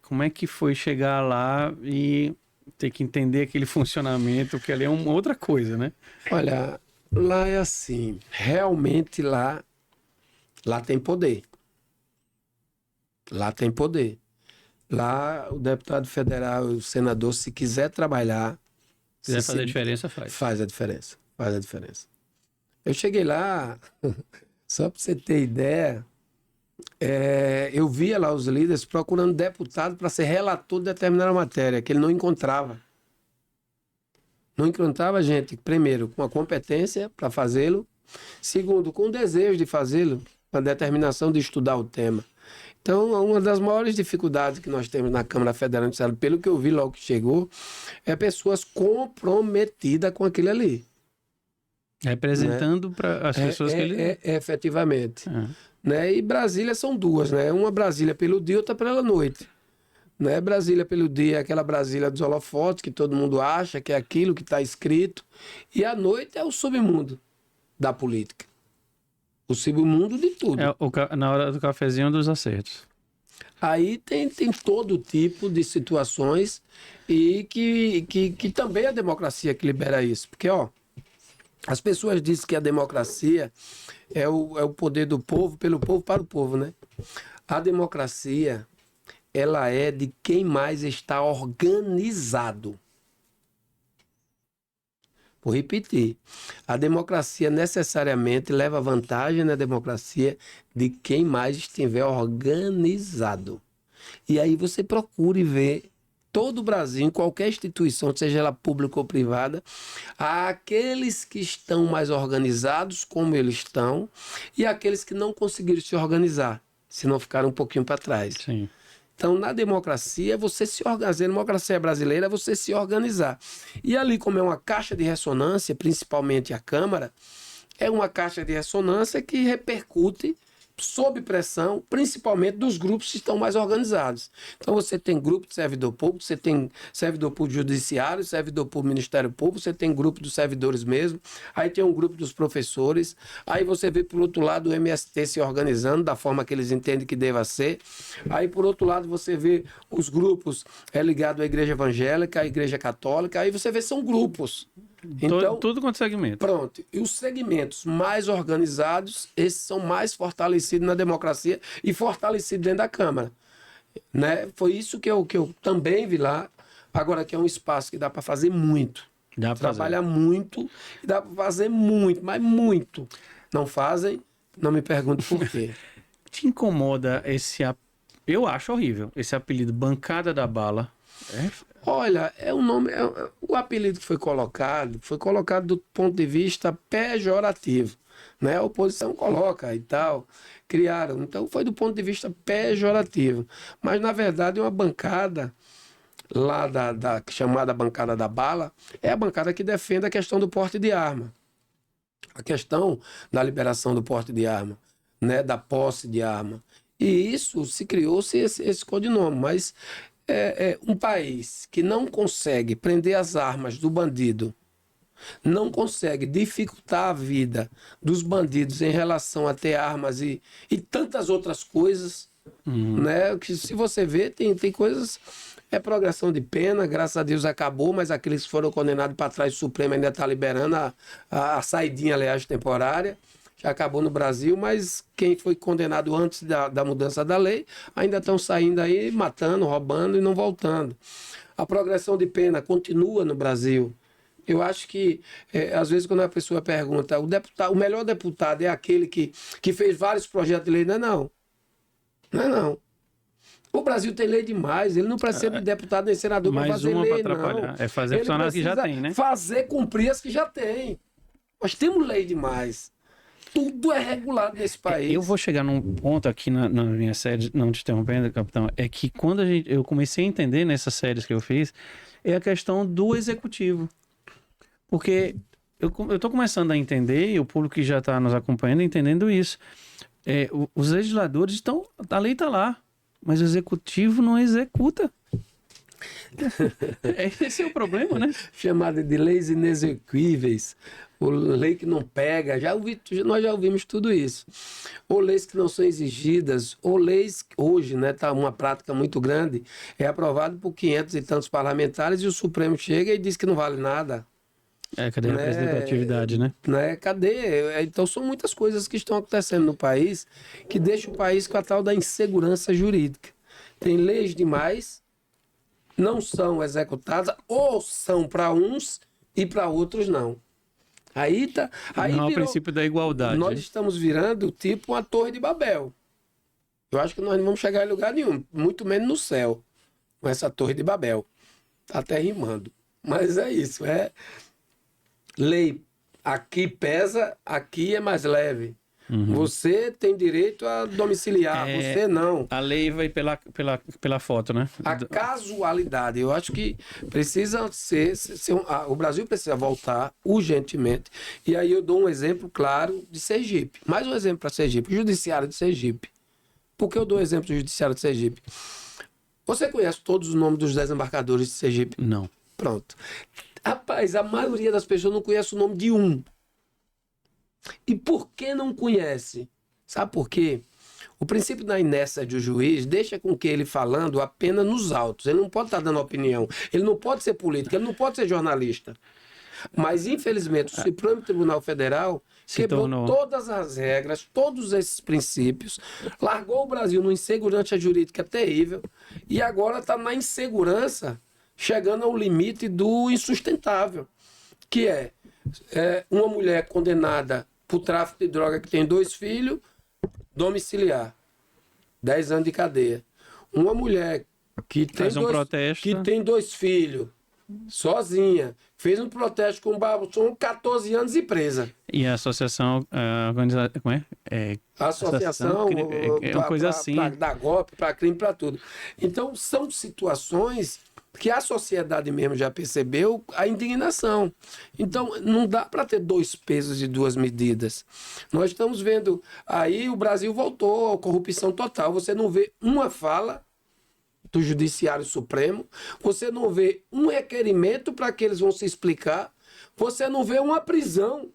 A: Como é que foi chegar lá e ter que entender aquele funcionamento, que ali é uma outra coisa, né?
B: Olha, lá é assim, realmente lá tem poder. Lá tem poder. Lá o deputado federal, o senador, se quiser trabalhar...
A: Se quiser fazer a diferença, faz.
B: Faz a diferença, faz a diferença. Eu cheguei lá, só para você ter ideia... eu via lá os líderes procurando deputado para ser relator de determinada matéria, que ele não encontrava. Não encontrava gente, primeiro, com a competência para fazê-lo, segundo, com o desejo de fazê-lo, com a determinação de estudar o tema. Então, uma das maiores dificuldades que nós temos na Câmara Federal, pelo que eu vi logo que chegou, é pessoas comprometidas com aquilo ali.
A: Representando, né, para as pessoas que ele...
B: efetivamente. Né? E Brasília são duas, né? Uma Brasília pelo dia, outra pela noite. Né? Brasília pelo dia é aquela Brasília dos holofotes, que todo mundo acha que é aquilo que está escrito. E a noite é o submundo da política. O submundo de tudo.
A: Na hora do cafezinho dos acertos.
B: Aí tem todo tipo de situações e que também é a democracia que libera isso. Porque, as pessoas dizem que a democracia é o poder do povo, pelo povo, para o povo, né? A democracia, ela é de quem mais está organizado. Vou repetir. A democracia necessariamente leva vantagem na democracia de quem mais estiver organizado. E aí você procure ver todo o Brasil, em qualquer instituição, seja ela pública ou privada, aqueles que estão mais organizados, como eles estão, e aqueles que não conseguiram se organizar, se não ficaram um pouquinho para trás.
A: Sim.
B: Então, na democracia, você se organizar. A democracia brasileira é você se organizar. E ali, como é uma caixa de ressonância, principalmente a Câmara, é uma caixa de ressonância que repercute sob pressão, principalmente dos grupos que estão mais organizados. Então você tem grupo de servidor público, você tem servidor público judiciário, servidor público Ministério Público, você tem grupo dos servidores mesmo, aí tem um grupo dos professores, aí você vê por outro lado o MST se organizando da forma que eles entendem que deva ser, aí por outro lado você vê os grupos ligados à igreja evangélica, à igreja católica, aí você vê são grupos.
A: Então, tudo quanto segmento.
B: Pronto. E os segmentos mais organizados, esses são mais fortalecidos na democracia e fortalecidos dentro da Câmara. Né? Foi isso que eu também vi lá. Agora que é um espaço que dá para fazer muito.
A: Dá para
B: trabalhar muito e dá para fazer muito, mas muito. Não fazem, não me pergunte por quê.
A: Te incomoda eu acho horrível, esse apelido Bancada da Bala?
B: Olha, o apelido que foi colocado do ponto de vista pejorativo, né? A oposição coloca e tal, criaram, então foi do ponto de vista pejorativo, mas na verdade uma bancada lá da chamada Bancada da Bala é a bancada que defende a questão do porte de arma, a questão da liberação do porte de arma, né? Da posse de arma, e isso criou-se esse codinome, mas um país que não consegue prender as armas do bandido, não consegue dificultar a vida dos bandidos em relação a ter armas e tantas outras coisas, né? Que se você vê, tem coisas... progressão de pena, graças a Deus acabou, mas aqueles que foram condenados para trás, o Supremo ainda está liberando a saidinha, aliás, temporária. Já acabou no Brasil, mas quem foi condenado antes da mudança da lei ainda estão saindo aí, matando, roubando e não voltando. A progressão de pena continua no Brasil. Eu acho que, às vezes, quando a pessoa pergunta, o melhor deputado é aquele que fez vários projetos de lei, não é não. Não é não. O Brasil tem lei demais, ele não precisa de deputado nem senador para fazer lei, não.
A: É fazer funcionar as que já tem, né?
B: Fazer cumprir as que já tem. Nós temos lei demais. Tudo é regulado nesse país.
A: Eu vou chegar num ponto aqui na minha série, não te interrompendo, capitão, é que quando eu comecei a entender nessas séries que eu fiz, é a questão do executivo. Porque eu estou começando a entender, e o público que já está nos acompanhando entendendo isso. Os legisladores estão... A lei está lá, mas o executivo não executa. Esse é o problema, né?
B: Chamada de leis inexequíveis, ou lei que não pega, nós já ouvimos tudo isso. Ou leis que não são exigidas, ou leis que hoje, né, tá uma prática muito grande, é aprovado por 500 e tantos parlamentares e o Supremo chega e diz que não vale nada.
A: Cadê a representatividade, né?
B: Cadê? Então são muitas coisas que estão acontecendo no país que deixam o país com a tal da insegurança jurídica. Tem leis demais, não são executadas, ou são para uns e para outros não. Aí
A: não é o princípio da igualdade.
B: Nós estamos virando tipo uma torre de Babel. Eu acho que nós não vamos chegar em lugar nenhum, muito menos no céu, com essa torre de Babel. Está até rimando. Mas é isso, lei aqui pesa, aqui é mais leve. Você tem direito a domiciliar, você não.
A: A lei vai pela foto, né?
B: A casualidade, eu acho que precisa o Brasil precisa voltar urgentemente. E aí eu dou um exemplo claro de Sergipe. Mais um exemplo para Sergipe, o Judiciário de Sergipe. Por que eu dou exemplo do Judiciário de Sergipe? Você conhece todos os nomes dos desembargadores de Sergipe?
A: Não.
B: Pronto. Rapaz, a maioria das pessoas não conhece o nome de um. E por que não conhece? Sabe por quê? O princípio da inércia de um juiz deixa com que ele falando apenas nos autos. Ele não pode estar dando opinião. Ele não pode ser político. Ele não pode ser jornalista. Mas, infelizmente, o Supremo Tribunal Federal quebrou todas as regras, todos esses princípios, largou o Brasil numa insegurança jurídica terrível e agora está na insegurança, chegando ao limite do insustentável, que é uma mulher condenada por tráfico de droga que tem 2 filhos, domiciliar, 10 anos de cadeia. Uma mulher que tem 2 filhos, sozinha, fez um protesto com o Babson, 14 anos e presa.
A: E a associação organizada, como é?
B: Associação
A: uma coisa assim.
B: Para dar golpe, para crime, para tudo. Então, são situações que a sociedade mesmo já percebeu a indignação. Então, não dá para ter 2 pesos e 2 medidas. Nós estamos vendo, aí o Brasil voltou à corrupção total. Você não vê uma fala do Judiciário Supremo, você não vê um requerimento para que eles vão se explicar, você não vê uma prisão.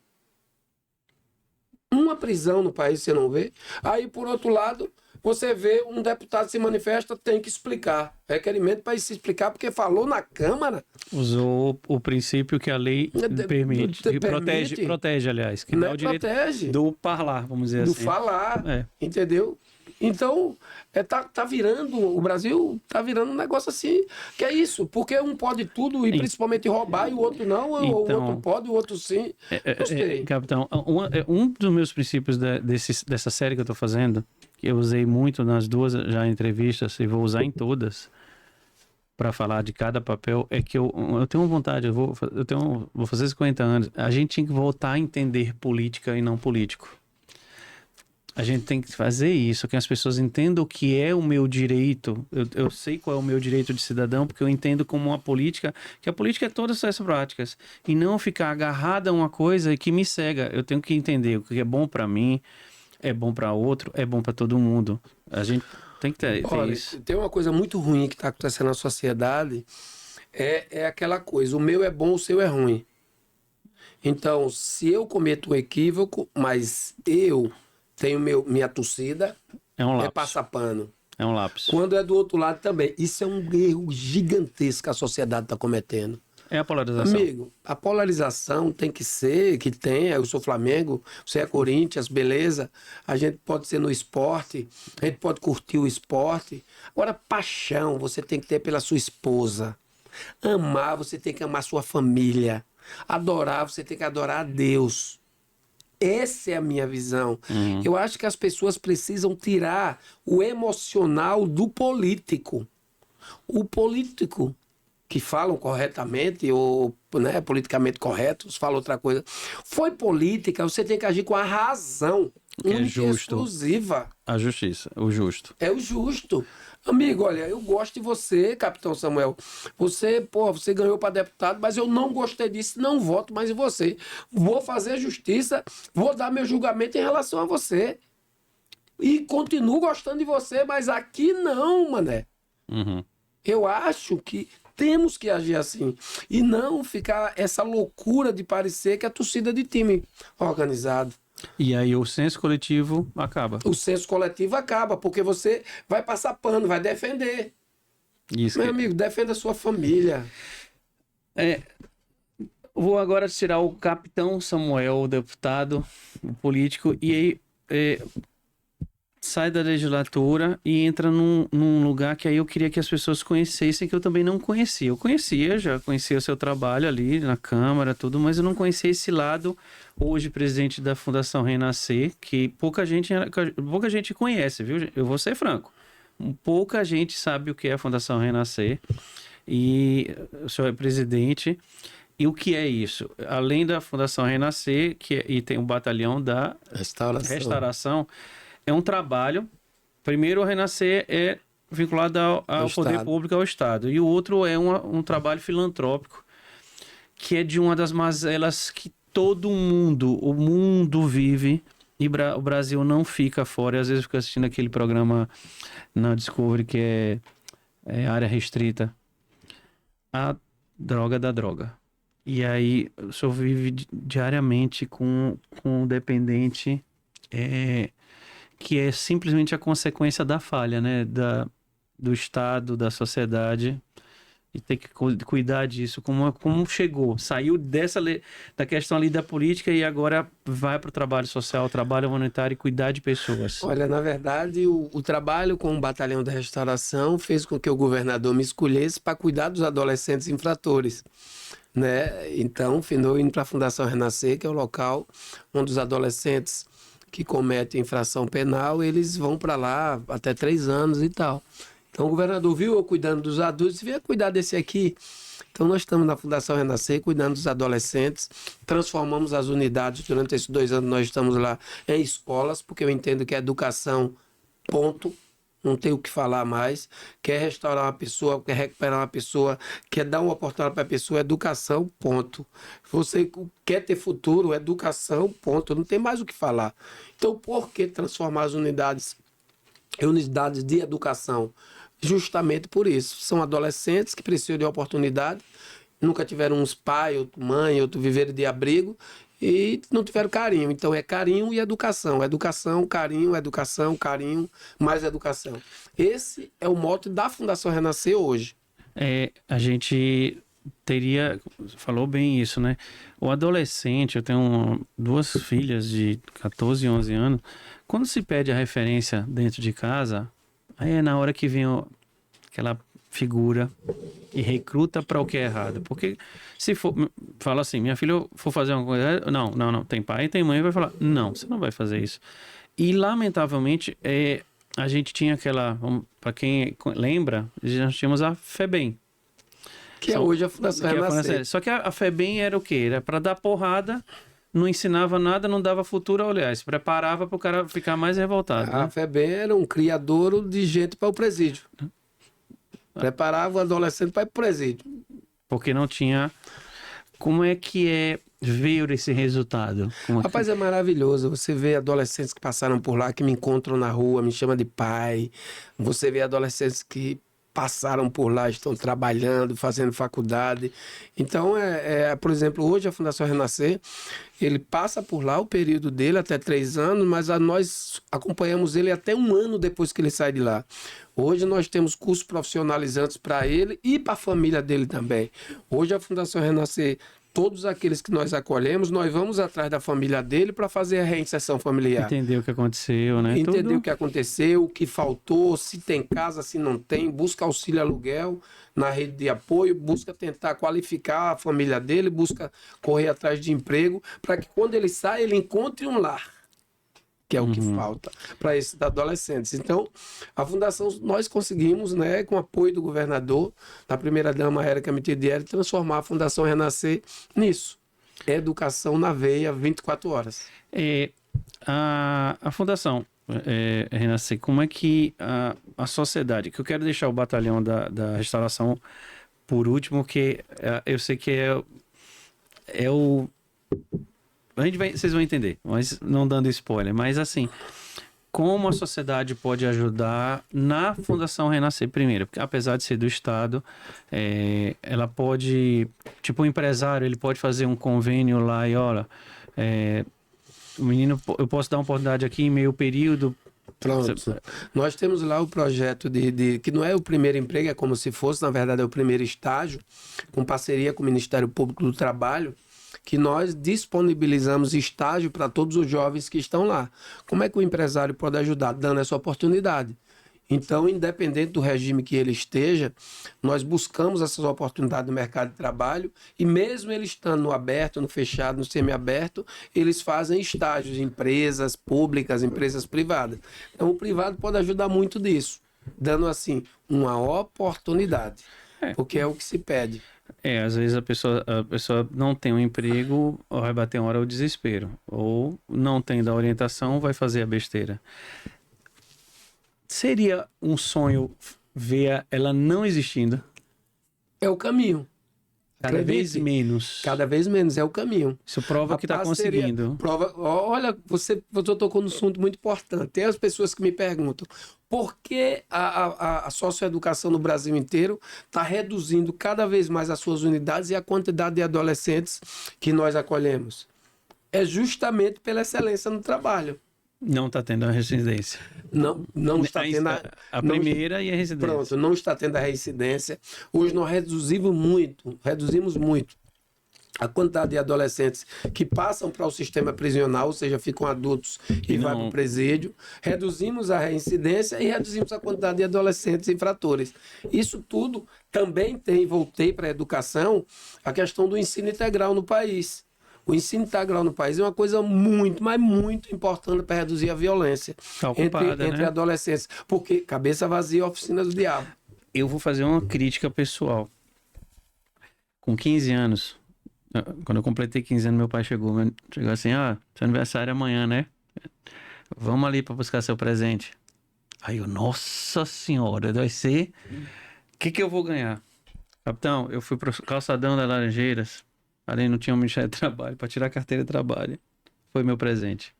B: Uma prisão no país você não vê. Aí, por outro lado, você vê um deputado se manifesta, tem que explicar. Requerimento para se explicar, porque falou na Câmara.
A: Usou o princípio que a lei permite. Protege, aliás. Que
B: não
A: dá o direito do falar, vamos dizer assim.
B: Do falar, entendeu? Então, tá virando, o Brasil tá virando um negócio assim, que é isso, porque um pode tudo, e principalmente roubar, e o outro não, ou o outro pode, o outro sim.
A: Capitão, um dos meus princípios dessa série que eu tô fazendo, que eu usei muito nas 2 já entrevistas, e vou usar em todas, para falar de cada papel, é que eu tenho vontade, vou fazer 50 anos, a gente tinha que voltar a entender política e não político. A gente tem que fazer isso, que as pessoas entendam o que é o meu direito. Eu sei qual é o meu direito de cidadão, porque eu entendo como uma política, que a política é todas essas práticas. E não ficar agarrada a uma coisa que me cega. Eu tenho que entender o que é bom para mim, é bom para outro, é bom para todo mundo. A gente tem que ter isso.
B: Tem uma coisa muito ruim que está acontecendo na sociedade, é aquela coisa, o meu é bom, o seu é ruim. Então, se eu cometo um equívoco, mas eu tenho minha torcida, é passar pano.
A: É um lápis.
B: Quando é do outro lado também. Isso é um erro gigantesco que a sociedade está cometendo.
A: É a polarização.
B: Amigo, a polarização tem que ser, que tem, eu sou Flamengo, você é Corinthians, beleza. A gente pode ser no esporte, a gente pode curtir o esporte. Agora, paixão você tem que ter pela sua esposa. Amar, você tem que amar sua família. Adorar, você tem que adorar a Deus. Essa é a minha visão. Eu acho que as pessoas precisam tirar o emocional do político. O político que falam corretamente ou politicamente corretos, falam outra coisa. Foi política, você tem que agir com a razão. Única e exclusiva.
A: A justiça, o justo.
B: É o justo. Amigo, olha, eu gosto de você, Capitão Samuel. Você ganhou para deputado, mas eu não gostei disso, não voto mais em você. Vou fazer justiça, vou dar meu julgamento em relação a você. E continuo gostando de você, mas aqui não, mané. Eu acho que temos que agir assim. E não ficar essa loucura de parecer que é torcida de time organizado.
A: E aí o senso coletivo acaba.
B: O senso coletivo acaba, porque você vai passar pano, vai defender.
A: Isso.
B: Meu amigo, defenda a sua família.
A: Vou agora tirar o Capitão Samuel, o deputado, o político, e aí sai da legislatura e entra num lugar que aí eu queria que as pessoas conhecessem, que eu também não conhecia. Eu já conhecia o seu trabalho ali na Câmara, tudo, mas eu não conhecia esse lado, hoje presidente da Fundação Renascer, que pouca gente conhece, viu? Eu vou ser franco. Pouca gente sabe o que é a Fundação Renascer, e o senhor é presidente. E o que é isso? Além da Fundação Renascer, e tem o batalhão da restauração, é um trabalho. Primeiro, o Renascer é vinculado ao poder público, ao Estado. E o outro é um trabalho filantrópico, que é de uma das mazelas que o mundo vive, e o Brasil não fica fora. E às vezes eu fico assistindo aquele programa na Discovery, que é Área Restrita. A droga da droga. E aí, o senhor vive diariamente com um dependente que é simplesmente a consequência da falha, né? Do Estado, da sociedade. E tem que cuidar disso. Como chegou? Saiu da questão ali da política e agora vai para o trabalho social, trabalho humanitário e cuidar de pessoas.
B: Olha, na verdade, o trabalho com o Batalhão da Restauração fez com que o governador me escolhesse para cuidar dos adolescentes infratores. Né? Então, finou indo para a Fundação Renascer, que é o local onde os adolescentes que cometem infração penal, eles vão para lá até 3 anos e tal. Então, o governador viu eu cuidando dos adultos e veio cuidar desse aqui. Então, nós estamos na Fundação Renascer cuidando dos adolescentes, transformamos as unidades. Durante esses 2 anos, nós estamos lá em escolas, porque eu entendo que é educação, ponto. não tem o que falar mais, quer restaurar uma pessoa, quer recuperar uma pessoa, quer dar uma oportunidade para a pessoa, educação, ponto. Você quer ter futuro, educação, ponto. Não tem mais o que falar. Então, por que transformar as unidades em unidades de educação? Justamente por isso. São adolescentes que precisam de oportunidade, nunca tiveram uns pai, outro mãe, outro viveiro de abrigo, e não tiveram carinho. Então é carinho e educação. Educação, carinho, mais educação. Esse é o mote da Fundação Renascer hoje.
A: A gente teria... Falou bem isso, né? O adolescente, eu tenho duas filhas de 14 e 11 anos. Quando se pede a referência dentro de casa, aí é na hora que vem aquela figura e recruta para o que é errado. Porque se for, fala assim, minha filha for fazer uma coisa, não, tem pai e tem mãe, vai falar, não, você não vai fazer isso. E lamentavelmente, a gente tinha aquela, para quem lembra, nós tínhamos a FEBEM.
B: Que é hoje a Fundação Renascer.
A: Só que a FEBEM era o quê? Era para dar porrada, não ensinava nada, não dava futuro, aliás, preparava para o cara ficar mais revoltado.
B: A FEBEM era um criadouro de gente para o presídio. Preparava o adolescente para ir para o presídio.
A: Porque não tinha... Como é que veio esse resultado?
B: Rapaz, é maravilhoso. Você vê adolescentes que passaram por lá, que me encontram na rua, me chamam de pai. Você vê adolescentes que passaram por lá, estão trabalhando, fazendo faculdade. Então, por exemplo, hoje a Fundação Renascer, ele passa por lá o período dele, até 3 anos, mas nós acompanhamos ele até 1 ano depois que ele sai de lá. Hoje nós temos cursos profissionalizantes para ele e para a família dele também. Hoje a Fundação Renascer, todos aqueles que nós acolhemos, nós vamos atrás da família dele para fazer a reinserção familiar.
A: Entender o que aconteceu, né?
B: Entender o que aconteceu, o que faltou, se tem casa, se não tem, busca auxílio aluguel na rede de apoio, busca tentar qualificar a família dele, busca correr atrás de emprego, para que quando ele sai, ele encontre um lar, que é o que falta para esses adolescentes. Então, a Fundação, nós conseguimos, né, com o apoio do governador, da primeira-dama Érica Mitidieri, transformar a Fundação Renascer nisso. Educação na veia, 24 horas.
A: A Fundação Renascer, como é que a sociedade, que eu quero deixar o batalhão da restauração por último, que eu sei que é o... vocês vão entender, mas não dando spoiler. Mas assim, como a sociedade pode ajudar na Fundação Renascer primeiro? Porque apesar de ser do Estado, ela pode... Tipo, o empresário, ele pode fazer um convênio lá e, olha... o menino, eu posso dar uma oportunidade aqui em meio período.
B: Pronto. Nós temos lá o projeto que não é o primeiro emprego, é como se fosse, na verdade, é o primeiro estágio, com parceria com o Ministério Público do Trabalho, que nós disponibilizamos estágio para todos os jovens que estão lá. Como é que o empresário pode ajudar? Dando essa oportunidade. Então, independente do regime que ele esteja, nós buscamos essas oportunidades no mercado de trabalho e mesmo ele estando no aberto, no fechado, no semiaberto, eles fazem estágios em empresas públicas, empresas privadas. Então, o privado pode ajudar muito disso, dando assim uma oportunidade, porque é o que se pede.
A: Às vezes a pessoa não tem um emprego, vai bater uma hora o desespero, ou não tem da orientação, vai fazer a besteira. Seria um sonho ver ela não existindo?
B: É o caminho.
A: Cada vez menos.
B: Cada vez menos, é o caminho.
A: Isso prova que está conseguindo.
B: Olha, você tocou num assunto muito importante. Tem as pessoas que me perguntam por que a socioeducação no Brasil inteiro está reduzindo cada vez mais as suas unidades e a quantidade de adolescentes que nós acolhemos. É justamente pela excelência no trabalho.
A: Não está tendo a residência.
B: Não está tendo
A: a primeira e a residência.
B: Pronto, não está tendo a reincidência. Hoje nós reduzimos muito a quantidade de adolescentes que passam para o sistema prisional, ou seja, ficam adultos e vão para o presídio. Reduzimos a reincidência e reduzimos a quantidade de adolescentes infratores. Isso tudo também voltei para a educação, a questão do ensino integral no país. O ensino integral no país é uma coisa muito, mas muito importante para reduzir a violência entre adolescentes. Porque cabeça vazia, oficina do diabo.
A: Eu vou fazer uma crítica pessoal. Com 15 anos, quando eu completei 15 anos, meu pai chegou assim, seu aniversário é amanhã, né? Vamos ali para buscar seu presente. Aí eu, nossa senhora, vai ser... O que que eu vou ganhar? Capitão, eu fui pro calçadão das Laranjeiras, ali não tinha um Ministério do Trabalho, para tirar a carteira de trabalho. Foi meu presente.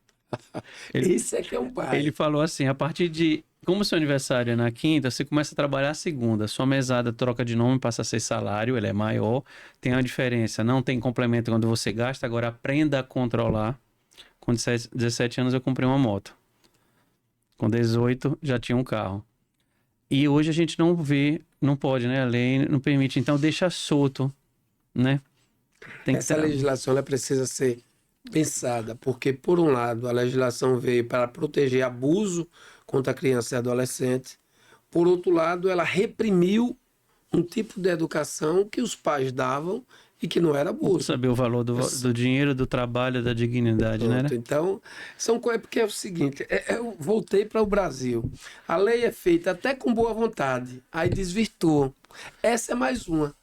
B: Isso é que é um pai.
A: Ele falou assim, a partir de... Como seu aniversário é na quinta, você começa a trabalhar a segunda. Sua mesada troca de nome, passa a ser salário, ele é maior. Tem uma diferença, não tem complemento quando você gasta. Agora aprenda a controlar. Com 17 anos eu comprei uma moto. Com 18 já tinha um carro. E hoje a gente não vê, não pode, né? A lei não permite. Então deixa solto, né? Tem que
B: Essa legislação ela precisa ser pensada, porque, por um lado, a legislação veio para proteger abuso contra criança e adolescente. Por outro lado, ela reprimiu um tipo de educação que os pais davam e que não era abuso.
A: saber o valor do dinheiro, do trabalho, da dignidade, né?
B: Pronto, então, são coisas porque é o seguinte, eu voltei para o Brasil. A lei é feita até com boa vontade, aí desvirtuou. Essa é mais uma.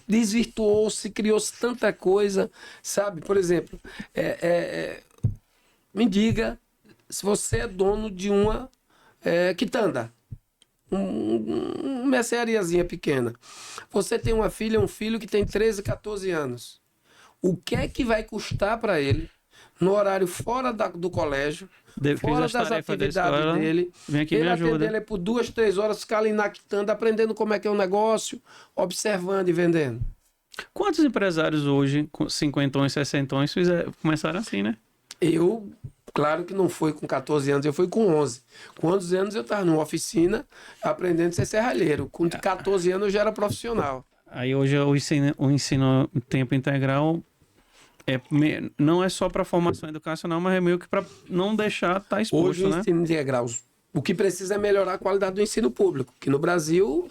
B: Desvirtuou-se, criou-se tanta coisa, sabe? Por exemplo, me diga se você é dono de uma quitanda, uma merceariazinha pequena. Você tem uma filha, um filho que tem 13, 14 anos. O que é que vai custar para ele, no horário fora do colégio, fora das atividades dele,
A: vem aqui,
B: ele
A: me ajuda.
B: atender ele por 2, 3 horas, ficar ali na quitanda, aprendendo como é que é o negócio, observando e vendendo?
A: Quantos empresários hoje, com 50, 60, começaram assim, né?
B: Eu, claro que não foi com 14 anos, eu fui com 11. Com 11 anos eu estava numa oficina aprendendo a ser serralheiro. Com 14 anos eu já era profissional.
A: Aí hoje o ensino em tempo integral não é só para formação educacional, mas é meio que para não deixar estar exposto,
B: hoje,
A: né?
B: o ensino integral, o que precisa é melhorar a qualidade do ensino público, que no Brasil...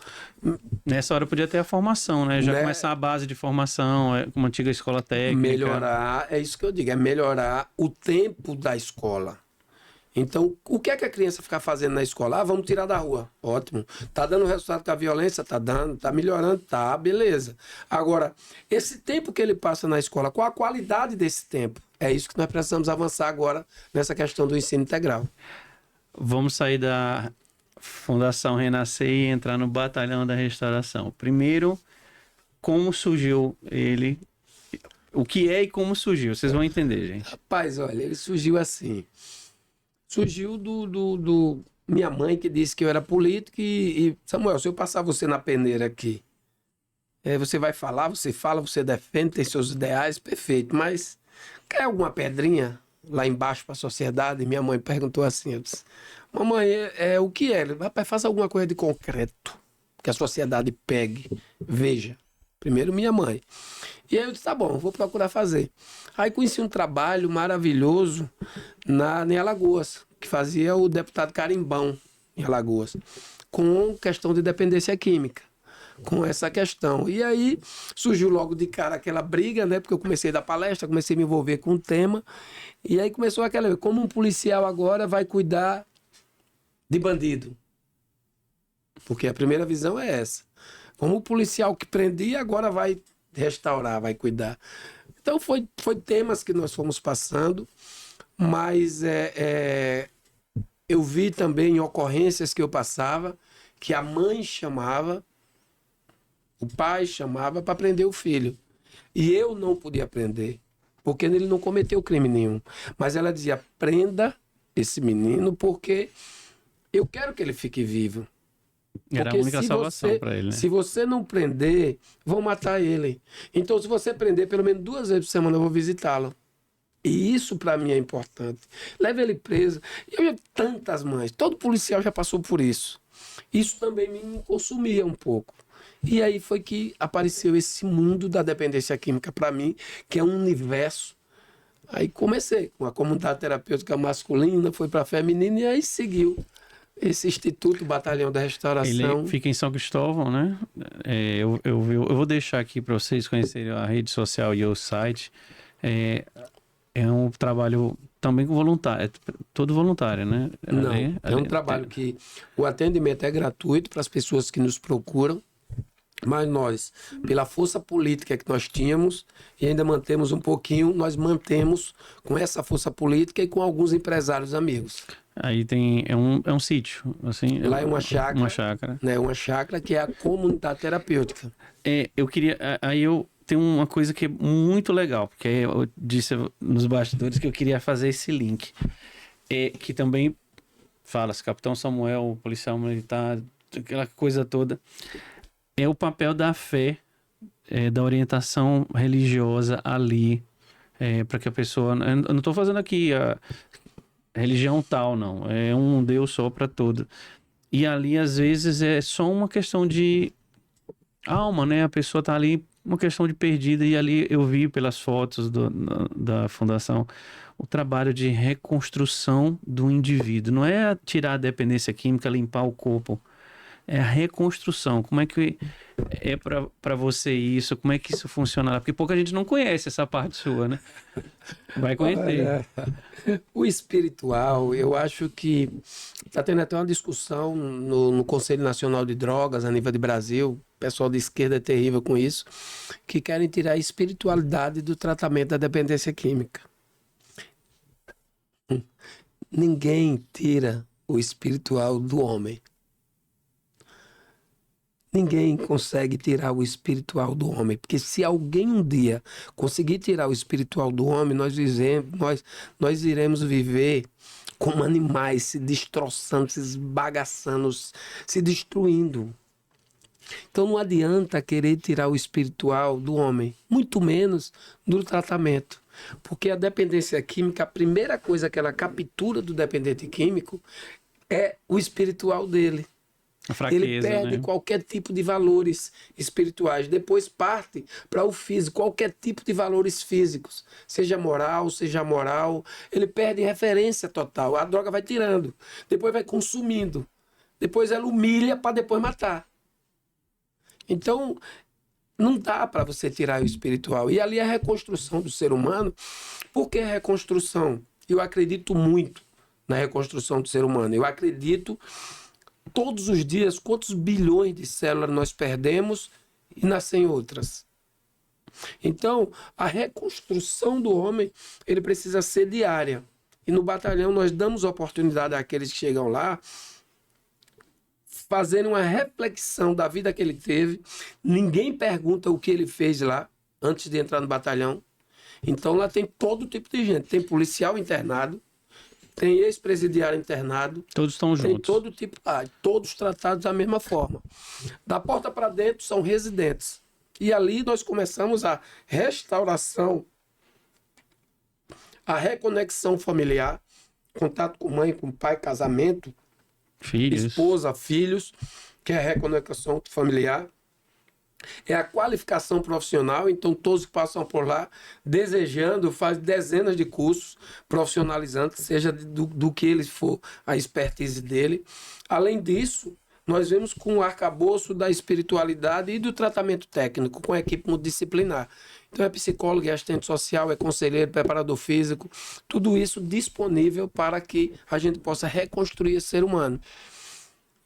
A: Nessa hora podia ter a formação, né? Já começar a base de formação, uma antiga escola técnica.
B: Melhorar, é isso que eu digo, é melhorar o tempo da escola. Então, o que é que a criança fica fazendo na escola? Ah, vamos tirar da rua. Ótimo. Tá dando resultado com a violência? Tá dando. Tá melhorando? Tá, beleza. Agora, esse tempo que ele passa na escola, qual a qualidade desse tempo? É isso que nós precisamos avançar agora nessa questão do ensino integral.
A: Vamos sair da Fundação Renascer e entrar no Batalhão da Restauração. Primeiro, como surgiu ele? O que é e como surgiu? Vocês vão entender, gente.
B: Rapaz, olha, ele surgiu assim... Surgiu do minha mãe, que disse que eu era político e Samuel, se eu passar você na peneira aqui, você vai falar, você fala, você defende, tem seus ideais, perfeito, mas quer alguma pedrinha lá embaixo para a sociedade? E minha mãe perguntou assim, eu disse, mamãe, o que é? Rapaz, faça alguma coisa de concreto, que a sociedade pegue, veja. Primeiro minha mãe. E aí eu disse, tá bom, vou procurar fazer. Aí conheci um trabalho maravilhoso em Alagoas, que fazia o deputado Carimbão em Alagoas, com questão de dependência química, com essa questão. E aí surgiu logo de cara aquela briga, né? Porque eu comecei a dar palestra, comecei a me envolver com o tema, e aí começou aquela, como um policial agora vai cuidar de bandido? Porque a primeira visão é essa. Como o policial que prendia, agora vai restaurar, vai cuidar. Então, foi temas que nós fomos passando, mas eu vi também ocorrências que eu passava, que a mãe chamava, o pai chamava para prender o filho. E eu não podia prender, porque ele não cometeu crime nenhum. Mas ela dizia, prenda esse menino, porque eu quero que ele fique vivo.
A: Era a única salvação para ele, né?
B: Se você não prender, vão matar ele. Então, se você prender, pelo menos 2 vezes por semana eu vou visitá-lo. E isso para mim é importante. Leva ele preso. Eu já tantas mães, todo policial já passou por isso. Isso também me consumia um pouco. E aí foi que apareceu esse mundo da dependência química para mim, que é um universo. Aí comecei com a comunidade terapêutica masculina, foi para a feminina e aí seguiu. Esse Instituto Batalhão da Restauração.
A: Ele fica em São Cristóvão, né? Eu vou deixar aqui para vocês conhecerem a rede social e o site. É um trabalho também voluntário, todo voluntário, né?
B: Não, é um trabalho que o atendimento é gratuito para as pessoas que nos procuram, mas nós, pela força política que nós tínhamos, e ainda mantemos um pouquinho, nós mantemos com essa força política e com alguns empresários amigos.
A: Aí tem, é um sítio, assim.
B: Lá é uma chácara.
A: Uma chácara.
B: Né? Uma chácara que é a comunidade terapêutica.
A: Eu queria, aí eu tenho uma coisa que é muito legal, porque eu disse nos bastidores que eu queria fazer esse link. Que também fala-se, Capitão Samuel, policial militar, aquela coisa toda. É o papel da fé, da orientação religiosa ali, para que a pessoa... Eu não estou fazendo aqui a religião tal, não. É um Deus só para tudo. E ali, às vezes, é só uma questão de alma, né? A pessoa tá ali, uma questão de perdida. E ali eu vi pelas fotos da fundação o trabalho de reconstrução do indivíduo. Não é tirar a dependência química, limpar o corpo. É a reconstrução. Como é que é para você isso? Como é que isso funciona lá? Porque pouca gente não conhece essa parte sua, né? Vai conhecer.
B: Olha, o espiritual, eu acho que está tendo até uma discussão no Conselho Nacional de Drogas, a nível de Brasil, o pessoal de esquerda é terrível com isso, que querem tirar a espiritualidade do tratamento da dependência química. Ninguém tira o espiritual do homem. Ninguém consegue tirar o espiritual do homem, porque se alguém um dia conseguir tirar o espiritual do homem, nós iremos viver como animais, se destroçando, se esbagaçando, se destruindo. Então não adianta querer tirar o espiritual do homem, muito menos do tratamento. Porque a dependência química, a primeira coisa que ela captura do dependente químico é o espiritual dele.
A: A fraqueza,
B: ele perde,
A: né?
B: Qualquer tipo de valores espirituais. Depois parte para o físico, qualquer tipo de valores físicos, seja moral, seja amoral. Ele perde referência total. A droga vai tirando, depois vai consumindo. Depois ela humilha para depois matar. Então, não dá para você tirar o espiritual. E ali a reconstrução do ser humano. Por que reconstrução? Eu acredito muito na reconstrução do ser humano. Eu acredito todos os dias quantos bilhões de células nós perdemos e nascem outras. Então, a reconstrução do homem, ele precisa ser diária. E no batalhão nós damos oportunidade àqueles que chegam lá fazerem uma reflexão da vida que ele teve. Ninguém pergunta o que ele fez lá antes de entrar no batalhão. Então lá tem todo tipo de gente. Tem policial internado, tem ex-presidiário internado.
A: Todos estão juntos.
B: Tem todo tipo, todos tratados da mesma forma. Da porta para dentro são residentes. E ali nós começamos a restauração, a reconexão familiar, contato com mãe, com pai, casamento,
A: filhos,
B: esposa, filhos, que é a reconexão familiar. É a qualificação profissional, então todos que passam por lá desejando, fazem dezenas de cursos profissionalizantes, seja do que ele for a expertise dele. Além disso, nós vemos com o arcabouço da espiritualidade e do tratamento técnico, com a equipe multidisciplinar. Então é psicólogo, é assistente social, é conselheiro, preparador físico, tudo isso disponível para que a gente possa reconstruir esse ser humano.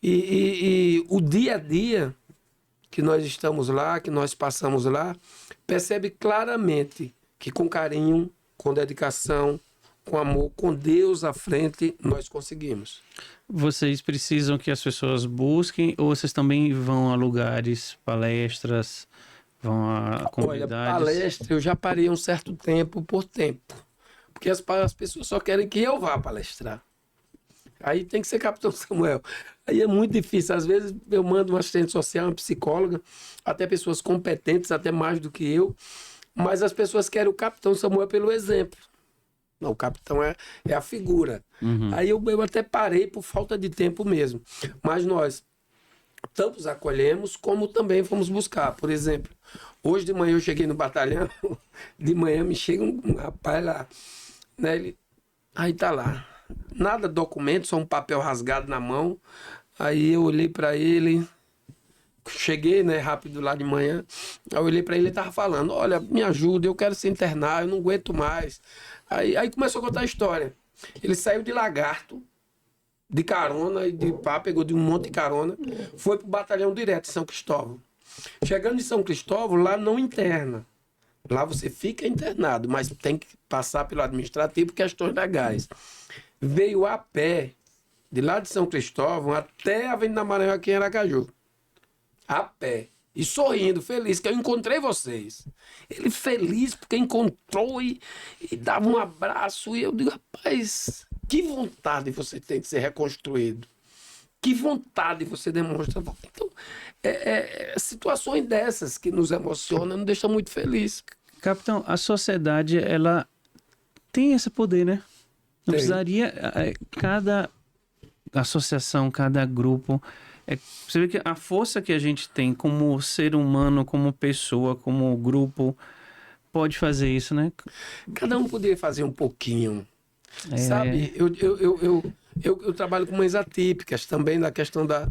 B: E o dia a dia que nós estamos lá, que nós passamos lá, percebe claramente que com carinho, com dedicação, com amor, com Deus à frente, nós conseguimos.
A: Vocês precisam que as pessoas busquem ou vocês também vão a lugares, palestras, vão a comunidades?
B: Olha, palestra eu já parei um certo tempo por tempo, porque as pessoas só querem que eu vá palestrar. Aí tem que ser Capitão Samuel. Aí é muito difícil. Às vezes eu mando um assistente social, uma psicóloga, até pessoas competentes, até mais do que eu, mas as pessoas querem o Capitão Samuel pelo exemplo. Não, o capitão é a figura.
A: Uhum.
B: Aí eu até parei por falta de tempo mesmo. Mas nós tanto os acolhemos, como também fomos buscar. Por exemplo, hoje de manhã eu cheguei no batalhão, de manhã me chega um rapaz lá, né? Aí tá lá. Nada documento, só um papel rasgado na mão. Aí eu olhei para ele, cheguei, né, rápido lá de manhã. Aí eu olhei para ele, ele tava falando: olha, me ajuda, eu quero se internar, eu não aguento mais. Aí começou a contar a história. Ele saiu de Lagarto, de carona, e de pá, pegou de um monte de carona, foi pro batalhão direto, em São Cristóvão. Chegando em São Cristóvão, lá não interna. Lá você fica internado, mas tem que passar pelo administrativo, questões legais. veio a pé, de lá de São Cristóvão até a Avenida Maranhão aqui em Aracaju. A pé. E sorrindo, feliz, que eu encontrei vocês. Ele feliz porque encontrou e dava um abraço. E eu digo, rapaz, que vontade você tem de ser reconstruído. Que vontade você demonstra. Então, situações dessas que nos emocionam, nos deixam muito felizes.
A: Capitão, a sociedade, ela tem esse poder, né? Não precisaria... Cada associação, cada grupo... você vê que a força que a gente tem como ser humano, como pessoa, como grupo, pode fazer isso, né?
B: Cada um poderia fazer um pouquinho. Sabe? Eu trabalho com mães atípicas também na questão da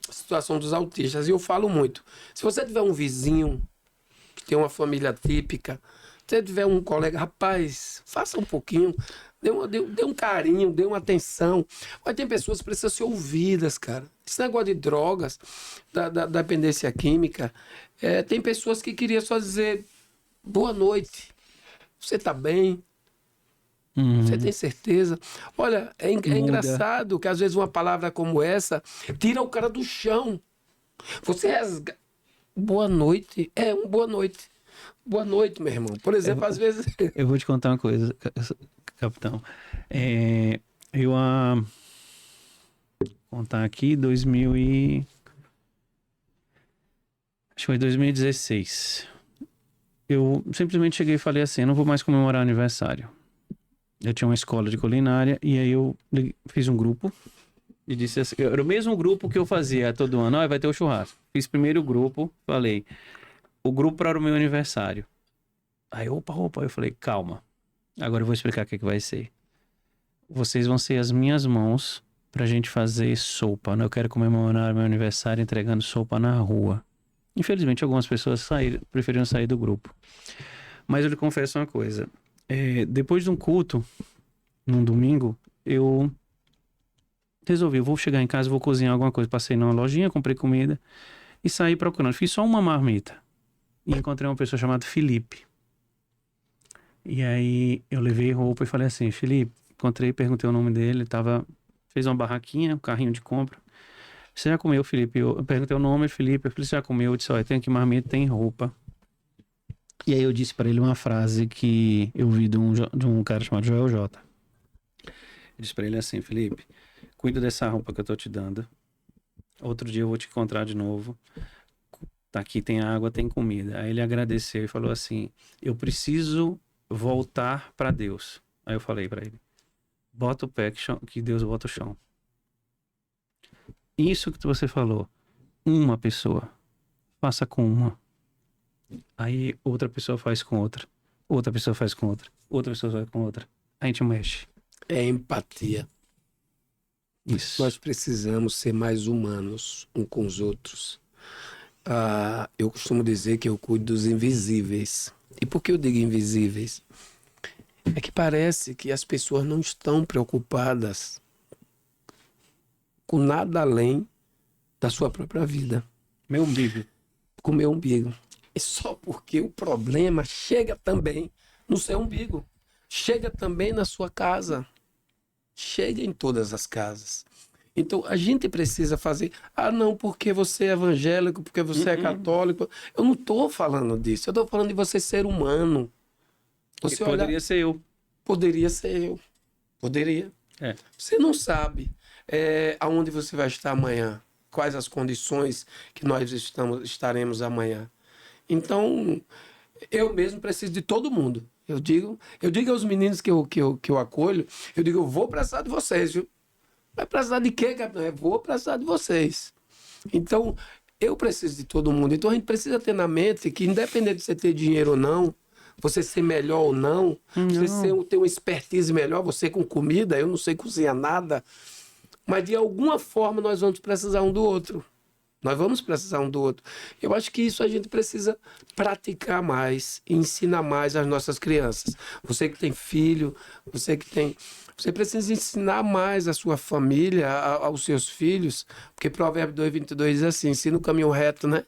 B: situação dos autistas. E eu falo muito. Se você tiver um vizinho que tem uma família típica, se você tiver um colega, rapaz, faça um pouquinho. Dê um carinho, dê uma atenção. Mas tem pessoas que precisam ser ouvidas, cara. Esse negócio de drogas, da dependência química, tem pessoas que queriam só dizer boa noite. Você está bem? Você tem certeza? Olha, é engraçado que às vezes uma palavra como essa tira o cara do chão. Você boa noite. Boa noite. Boa noite, meu irmão. Por exemplo, às vezes...
A: Eu vou te contar uma coisa, capitão. Contar aqui, acho que foi 2016. Eu simplesmente cheguei e falei assim, eu não vou mais comemorar aniversário. Eu tinha uma escola de culinária e aí eu fiz um grupo e disse assim, era o mesmo grupo que eu fazia todo ano, vai ter o churrasco. Fiz primeiro o grupo, falei, o grupo para o meu aniversário. Aí, opa, eu falei, calma, agora eu vou explicar o que vai ser. Vocês vão ser as minhas mãos pra gente fazer sopa, né? Eu quero comemorar meu aniversário entregando sopa na rua. Infelizmente, algumas pessoas preferiram sair do grupo. Mas eu lhe confesso uma coisa. Depois de um culto, num domingo, eu resolvi, eu vou chegar em casa, vou cozinhar alguma coisa. Passei numa lojinha, comprei comida e saí procurando. Fiz só uma marmita. E encontrei uma pessoa chamada Felipe. E aí eu levei roupa e falei assim, Felipe, encontrei, perguntei o nome dele, fez uma barraquinha, um carrinho de compra. Você já comeu, Felipe? Eu perguntei o nome, Felipe, eu falei, você já comeu? Eu disse, olha, tem aqui marmita, tem roupa. E aí eu disse para ele uma frase que eu vi de um cara chamado Joel J. Eu disse para ele assim, Felipe, cuida dessa roupa que eu tô te dando. Outro dia eu vou te encontrar de novo. Tá aqui, tem água, tem comida. Aí ele agradeceu e falou assim, eu preciso voltar para Deus. Aí eu falei para ele, bota o pé que Deus bota o chão. Isso que você falou, uma pessoa, faça com uma. Aí outra pessoa faz com outra. Outra pessoa faz com outra. Outra pessoa faz com outra. A gente mexe.
B: É empatia.
A: Isso.
B: Nós precisamos ser mais humanos uns com os outros. Eu costumo dizer que eu cuido dos invisíveis. E por que eu digo invisíveis? É que parece que as pessoas não estão preocupadas com nada além da sua própria vida.
A: Meu umbigo.
B: Com o meu umbigo. E só porque o problema chega também no seu umbigo. Chega também na sua casa. Chega em todas as casas. Então, a gente precisa fazer... não, porque você é evangélico, porque você é católico. Eu não estou falando disso. Eu estou falando de você ser humano.
A: Você poderia ser eu.
B: Poderia ser eu. Poderia. Você não sabe aonde você vai estar amanhã. Quais as condições que nós estaremos amanhã. Então, eu mesmo preciso de todo mundo. Eu digo aos meninos que eu acolho, eu digo, eu vou precisar de vocês, viu? Vai precisar de quê, capitão? Eu vou precisar de vocês. Então, eu preciso de todo mundo. Então, a gente precisa ter na mente que, independente de você ter dinheiro ou não, você ser melhor ou não, você ter uma expertise melhor, você com comida, eu não sei cozinhar nada, mas de alguma forma nós vamos precisar um do outro. Nós vamos precisar um do outro. Eu acho que isso a gente precisa praticar mais, ensinar mais às nossas crianças. Você que tem filho, você precisa ensinar mais a sua família, aos seus filhos, porque Provérbio 2:22 diz assim, ensina o caminho reto, né?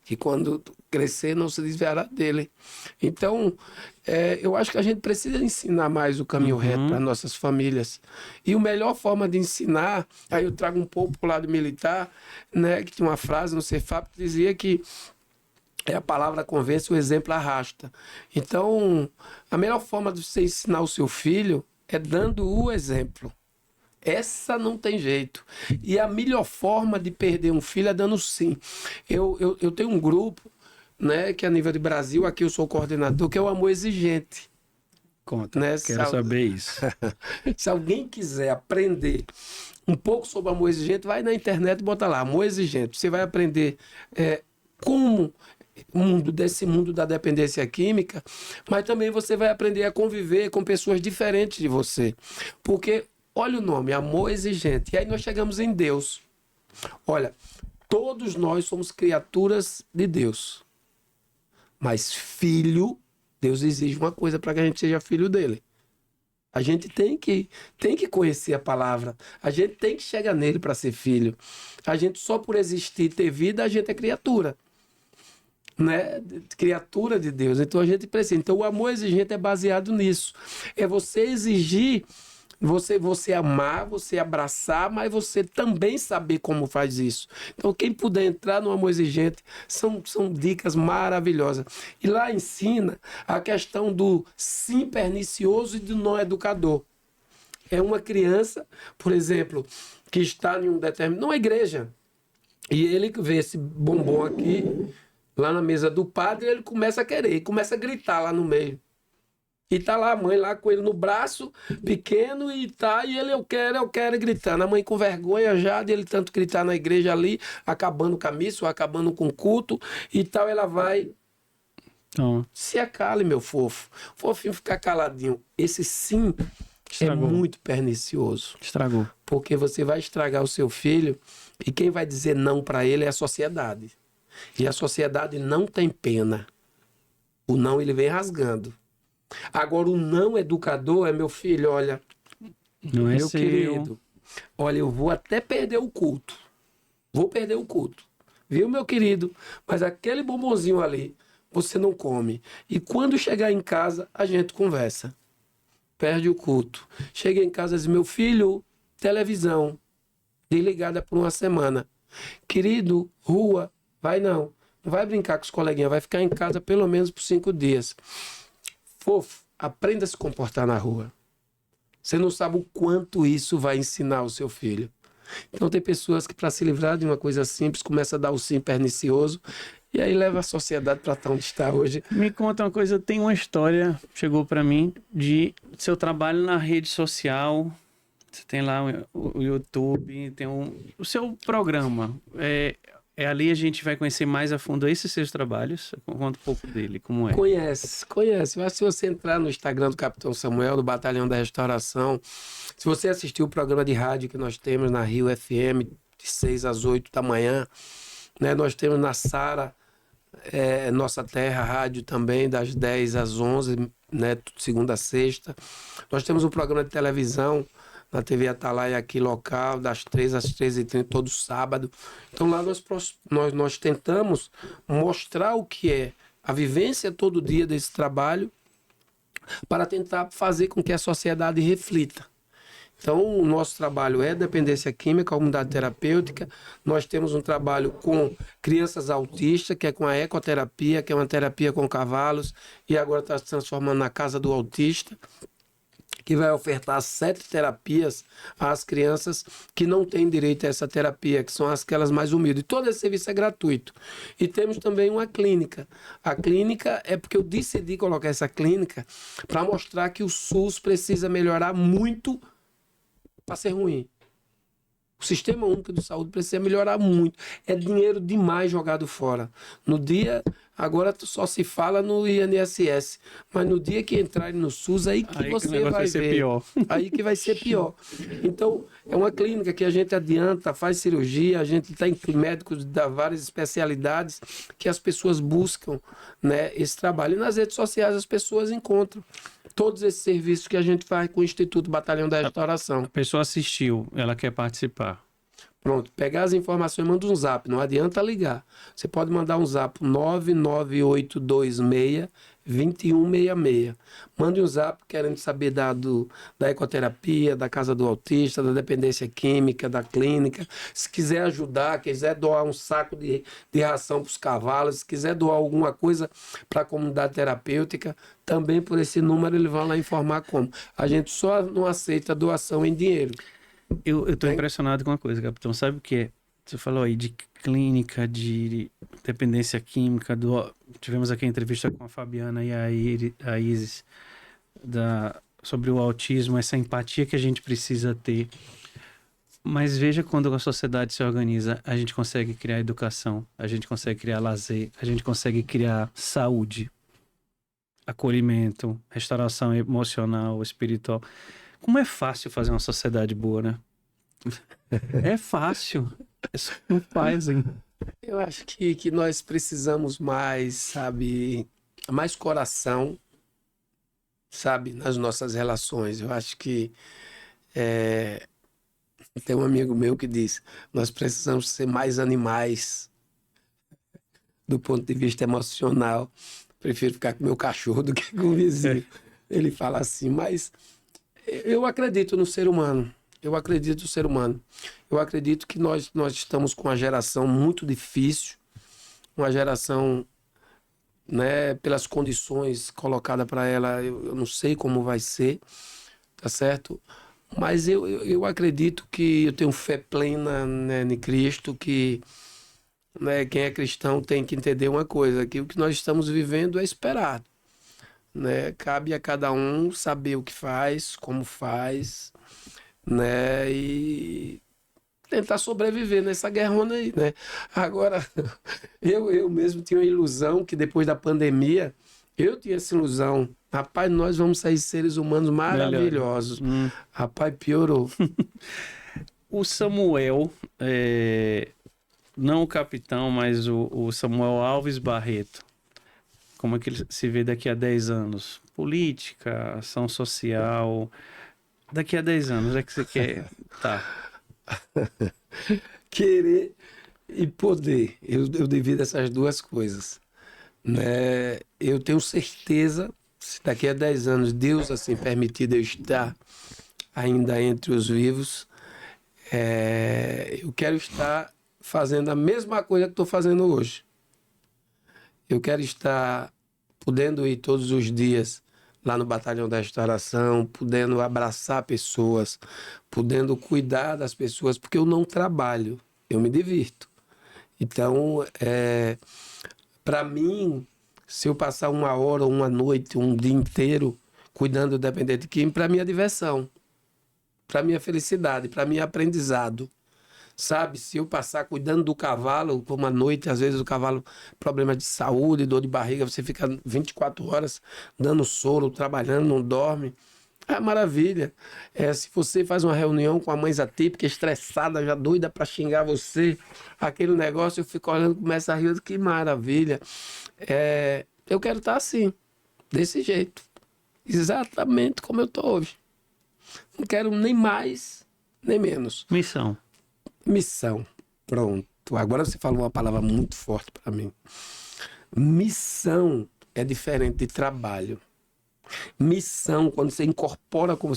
B: Que quando crescer, não se desviará dele. Então, eu acho que a gente precisa ensinar mais o caminho reto para nossas famílias. E a melhor forma de ensinar, aí eu trago um pouco para o lado militar, né, que tinha uma frase no Cefap que dizia que a palavra convence, o exemplo arrasta. Então, a melhor forma de você ensinar o seu filho é dando o exemplo. Essa não tem jeito. E a melhor forma de perder um filho é dando sim. Eu tenho um grupo, né, que a nível de Brasil, aqui eu sou o coordenador, que é o Amor Exigente.
A: Conta,
B: Né?
A: quero saber isso.
B: Se alguém quiser aprender um pouco sobre amor exigente, vai na internet e bota lá, Amor Exigente. Você vai aprender como desse mundo da dependência química, mas também você vai aprender a conviver com pessoas diferentes de você. Porque, olha o nome, Amor Exigente. E aí nós chegamos em Deus. Olha, todos nós somos criaturas de Deus. Mas filho, Deus exige uma coisa para que a gente seja filho dele. A gente tem que conhecer a palavra. A gente tem que chegar nele para ser filho. A gente só por existir e ter vida, a gente é criatura. Né? Criatura de Deus. Então a gente precisa. Então o amor exigente é baseado nisso. É você exigir, você amar, você abraçar, mas você também saber como faz isso. Então quem puder entrar no amor exigente, são dicas maravilhosas. E lá ensina a questão do sim pernicioso e do não educador. É uma criança, por exemplo, que está em numa igreja, e ele vê esse bombom aqui, lá na mesa do padre, ele começa a querer, começa a gritar lá no meio. E tá lá a mãe lá com ele no braço, pequeno, e ele, eu quero, gritando. A mãe com vergonha já dele tanto gritar na igreja ali, acabando com a missa, ou acabando com o culto, e tal, ela vai... Se acale, meu fofo. Fofinho ficar caladinho. Esse sim estragou. É muito pernicioso.
A: Estragou.
B: Porque você vai estragar o seu filho, e quem vai dizer não para ele é a sociedade. E a sociedade não tem pena. O não, ele vem rasgando. Agora, o não educador é, meu filho, olha,
A: não é
B: meu
A: seu.
B: querido, olha, eu vou até perder o culto. Vou perder o culto. Viu, meu querido? Mas aquele bombonzinho ali, você não come. E quando chegar em casa, a gente conversa. Perde o culto. Chega em casa e diz, meu filho, televisão, desligada por uma semana. Querido, rua, vai não. Não vai brincar com os coleguinhas, vai ficar em casa pelo menos por 5 dias. Fofo, aprenda a se comportar na rua. Você não sabe o quanto isso vai ensinar o seu filho. Então tem pessoas que para se livrar de uma coisa simples, começa a dar o sim pernicioso e aí leva a sociedade para onde está hoje.
A: Me conta uma coisa, tem uma história, chegou para mim, de seu trabalho na rede social. Você tem lá o YouTube, tem o seu programa. Ali a gente vai conhecer mais a fundo esses seus trabalhos. Conta um pouco dele, como é.
B: Conhece. Eu acho que se você entrar no Instagram do Capitão Samuel, do Batalhão da Restauração, se você assistir o programa de rádio que nós temos na Rio FM, de 6 às 8 da manhã, né? Nós temos na Sara, Nossa Terra Rádio também, das 10 às 11, né? Segunda a sexta. Nós temos um programa de televisão na TV Atalaia aqui local, das 3 às 13h30, todo sábado. Então lá nós tentamos mostrar o que é a vivência todo dia desse trabalho para tentar fazer com que a sociedade reflita. Então o nosso trabalho é dependência química, comunidade terapêutica. Nós temos um trabalho com crianças autistas, que é com a ecoterapia, que é uma terapia com cavalos, e agora está se transformando na Casa do Autista, que vai ofertar 7 terapias às crianças que não têm direito a essa terapia, que são aquelas mais humildes. E todo esse serviço é gratuito. E temos também uma clínica. A clínica é porque eu decidi colocar essa clínica para mostrar que o SUS precisa melhorar muito para ser ruim. O Sistema Único de Saúde precisa melhorar muito. É dinheiro demais jogado fora. No dia, agora só se fala no INSS, mas no dia que entrarem no SUS, aí que você vai ver.
A: Pior.
B: Aí que vai ser pior. Então, é uma clínica que a gente adianta, faz cirurgia, a gente tem médicos de várias especialidades que as pessoas buscam, né, esse trabalho. E nas redes sociais as pessoas encontram todos esses serviços que a gente faz com o Instituto Batalhão da Restauração.
A: A pessoa assistiu, ela quer participar.
B: Pronto, pegar as informações, manda um zap, não adianta ligar. Você pode mandar um zap 99826-2166. Mande um zap querendo saber da ecoterapia, da casa do autista, da dependência química, da clínica. Se quiser ajudar, quiser doar um saco de ração para os cavalos, se quiser doar alguma coisa para a comunidade terapêutica, também por esse número ele vai lá informar como. A gente só não aceita doação em dinheiro.
A: Eu tô impressionado com uma coisa, capitão. Sabe o que é? Você falou aí de clínica, de dependência química. Tivemos aqui a entrevista com a Fabiana e a Isis sobre o autismo, essa empatia que a gente precisa ter. Mas veja quando a sociedade se organiza, a gente consegue criar educação, a gente consegue criar lazer, a gente consegue criar saúde, acolhimento, restauração emocional, espiritual. Como é fácil fazer uma sociedade boa, né? É fácil. É só não fazem.
B: Eu acho que nós precisamos mais, sabe, mais coração, sabe, nas nossas relações. Eu acho que tem um amigo meu que diz, nós precisamos ser mais animais do ponto de vista emocional. Prefiro ficar com meu cachorro do que com o vizinho. Ele fala assim, mas eu acredito no ser humano. Eu acredito no ser humano. Eu acredito que nós estamos com uma geração muito difícil, uma geração, né, pelas condições colocadas para ela, eu não sei como vai ser, tá certo? Mas eu acredito que eu tenho fé plena, né, em Cristo, que, né, quem é cristão tem que entender uma coisa, que o que nós estamos vivendo é esperado, né? Cabe a cada um saber o que faz, como faz, né? E tentar sobreviver nessa guerrona aí, né? Agora, eu mesmo tinha uma ilusão que depois da pandemia, eu tinha essa ilusão. Rapaz, nós vamos sair seres humanos maravilhosos. Rapaz, piorou.
A: O Samuel, não o capitão, mas o Samuel Alves Barreto, como é que ele se vê daqui a 10 anos? Política, ação social. Daqui a 10 anos, é que você quer. Tá.
B: Querer e poder. Eu divido essas duas coisas, né? Eu tenho certeza, se daqui a 10 anos Deus assim permitir eu estar ainda entre os vivos, eu quero estar fazendo a mesma coisa que estou fazendo hoje. Eu quero estar podendo ir todos os dias lá no Batalhão da Restauração, podendo abraçar pessoas, podendo cuidar das pessoas, porque eu não trabalho, eu me divirto. Então, para mim, se eu passar uma hora, uma noite, um dia inteiro cuidando do dependente químico, para mim é diversão, para mim é felicidade, para mim é aprendizado. Sabe, se eu passar cuidando do cavalo por uma noite, às vezes o cavalo, problema de saúde, dor de barriga, você fica 24 horas dando soro, trabalhando, não dorme. É maravilha. Se você faz uma reunião com a mãe atípica, estressada, já doida para xingar você, aquele negócio, eu fico olhando, começa a rir, eu digo, que maravilha. Eu quero estar assim, desse jeito, exatamente como eu estou hoje. Não quero nem mais, nem menos. Missão. Pronto. Agora você falou uma palavra muito forte para mim. Missão é diferente de trabalho. Missão, quando você incorpora com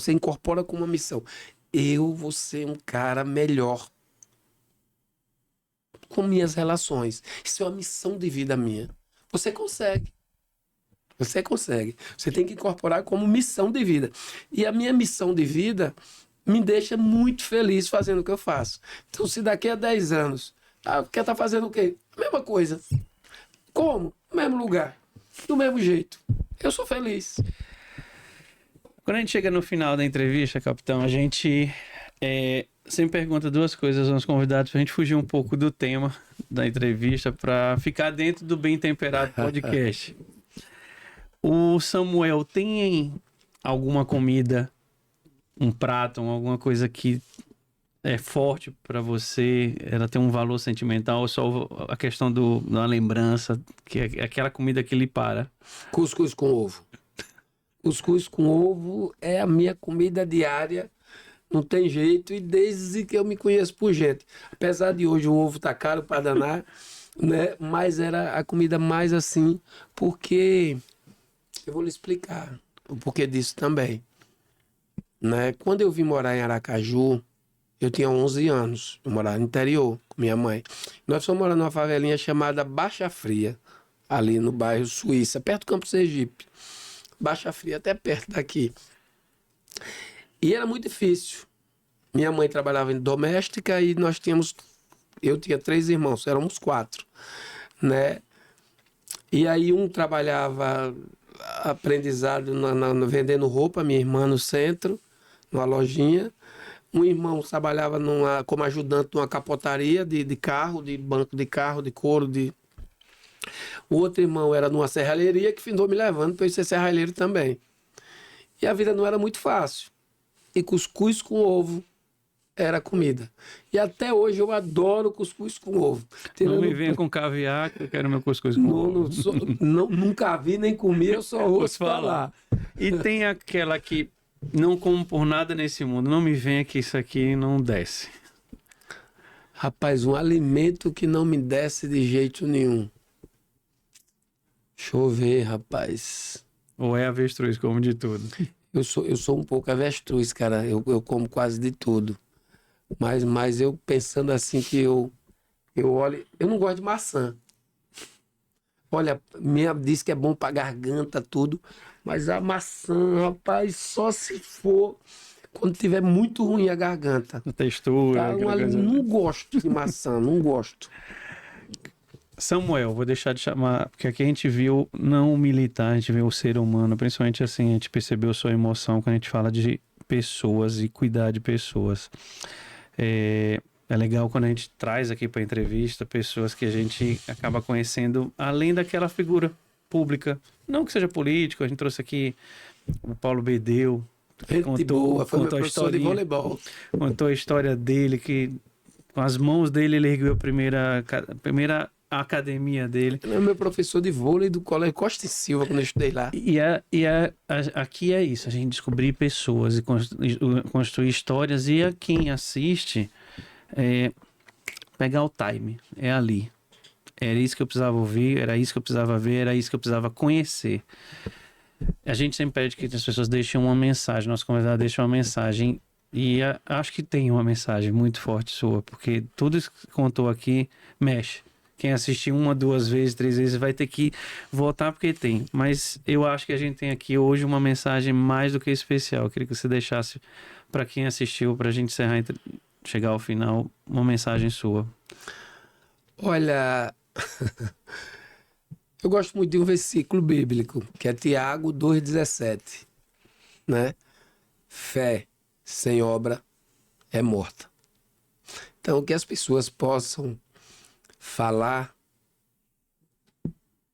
B: uma missão. Eu vou ser um cara melhor com minhas relações. Isso é uma missão de vida minha. Você consegue. Você consegue. Você tem que incorporar como missão de vida. E a minha missão de vida me deixa muito feliz fazendo o que eu faço. Então, se daqui a 10 anos, quer estar fazendo o quê? A mesma coisa. Como? No mesmo lugar. Do mesmo jeito. Eu sou feliz.
A: Quando a gente chega no final da entrevista, capitão, a gente sempre pergunta duas coisas aos convidados, para a gente fugir um pouco do tema da entrevista, para ficar dentro do Bem Temperado Podcast. O Samuel tem alguma comida, um prato, alguma coisa que é forte para você, ela tem um valor sentimental, ou só a questão da lembrança, que é aquela comida que lhe para?
B: Cuscuz com ovo. Cuscuz com ovo é a minha comida diária, Não tem jeito, e desde que eu me conheço por gente. Apesar de hoje o ovo tá caro para danar, né? Mas era a comida mais assim, porque eu vou lhe explicar o porquê disso também, né? Quando eu vim morar em Aracaju, eu tinha 11 anos, eu morava no interior com minha mãe. Nós fomos morar numa favelinha chamada Baixa Fria, ali no bairro Suíça, perto do Campo Sergipe. Baixa Fria, até perto daqui. E era muito difícil. Minha mãe trabalhava em doméstica e eu tinha 3 irmãos, éramos 4, né? E aí um trabalhava aprendizado vendendo roupa, minha irmã no centro, numa lojinha. Um irmão trabalhava como ajudante numa capotaria de carro, de banco de carro, de couro. O outro irmão era numa serralheria que findou me levando para eu ser serralheiro também. E a vida não era muito fácil. E cuscuz com ovo era comida. E até hoje eu adoro cuscuz com ovo.
A: Não me venha com caviar, que eu quero meu cuscuz com ovo.
B: Nunca vi nem comi, eu só ouço falar.
A: E tem aquela que não como por nada nesse mundo. Não me venha que isso aqui não desce.
B: Rapaz, um alimento que não me desce de jeito nenhum. Deixa eu ver, rapaz.
A: Ou é avestruz, como de tudo.
B: Eu sou um pouco avestruz, cara. Eu como quase de tudo. Mas eu pensando assim que eu olho... Eu não gosto de maçã. Olha, minha diz que é bom pra garganta, tudo. Mas a maçã, rapaz, só se for quando tiver muito ruim a garganta.
A: A textura.
B: Tá, não gosto de maçã, não gosto.
A: Samuel, vou deixar de chamar, porque aqui a gente viu não o militar, a gente viu o ser humano, principalmente assim, a gente percebeu sua emoção quando a gente fala de pessoas e cuidar de pessoas. É legal quando a gente traz aqui para entrevista pessoas que a gente acaba conhecendo além daquela figura pública. Não que seja político, a gente trouxe aqui o Paulo Bedeu.
B: Boa, foi meu professor de voleibol.
A: Contou a história dele, que com as mãos dele ele ergueu a primeira academia dele.
B: Ele é meu professor de vôlei do Colégio Costa e Silva, quando eu estudei lá.
A: Aqui é isso, a gente descobrir pessoas e construir histórias, e a quem assiste pegar o time, é ali. Era isso que eu precisava ouvir, era isso que eu precisava ver, era isso que eu precisava conhecer. A gente sempre pede que as pessoas deixem uma mensagem, nosso convidado deixa uma mensagem, e acho que tem uma mensagem muito forte sua, porque tudo isso que contou aqui mexe. Quem assistir 1, 2 vezes, 3 vezes vai ter que voltar porque tem. Mas eu acho que a gente tem aqui hoje uma mensagem mais do que especial. Eu queria que você deixasse para quem assistiu, para a gente encerrar, chegar ao final, uma mensagem sua.
B: Olha, eu gosto muito de um versículo bíblico, que é Tiago 2,17, né? Fé sem obra é morta. Então, que as pessoas possam falar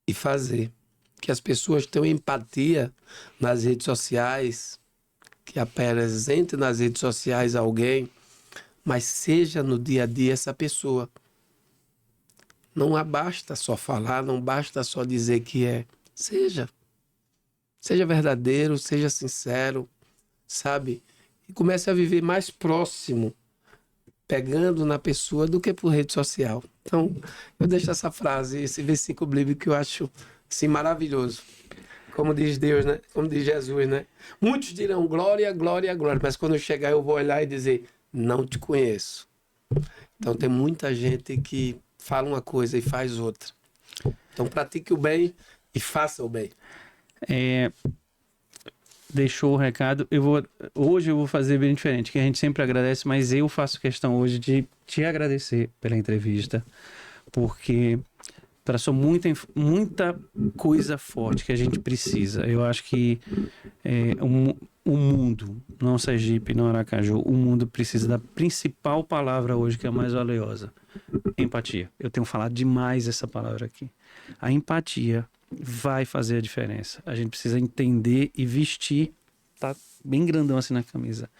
B: e fazer. Que as pessoas tenham empatia nas redes sociais, que apresente nas redes sociais alguém, mas seja no dia a dia essa pessoa. Não basta só falar, não basta só dizer que é. Seja verdadeiro, seja sincero, sabe? E comece a viver mais próximo, pegando na pessoa, do que por rede social. Então, eu deixo essa frase, esse versículo bíblico que eu acho assim, maravilhoso. Como diz Deus, né? Como diz Jesus, né? Muitos dirão glória, glória, glória, mas quando eu chegar eu vou olhar e dizer, não te conheço. Então, tem muita gente que fala uma coisa e faz outra. Então, pratique o bem e faça o bem.
A: Deixou o recado. Hoje eu vou fazer bem diferente, que a gente sempre agradece, mas eu faço questão hoje de te agradecer pela entrevista, porque traçou muita coisa forte que a gente precisa. Eu acho que o mundo, não Sergipe, não Aracaju, o mundo precisa da principal palavra hoje, que é a mais valiosa: empatia. Eu tenho falado demais essa palavra aqui. A empatia vai fazer a diferença. A gente precisa entender e vestir, tá bem grandão assim na camisa.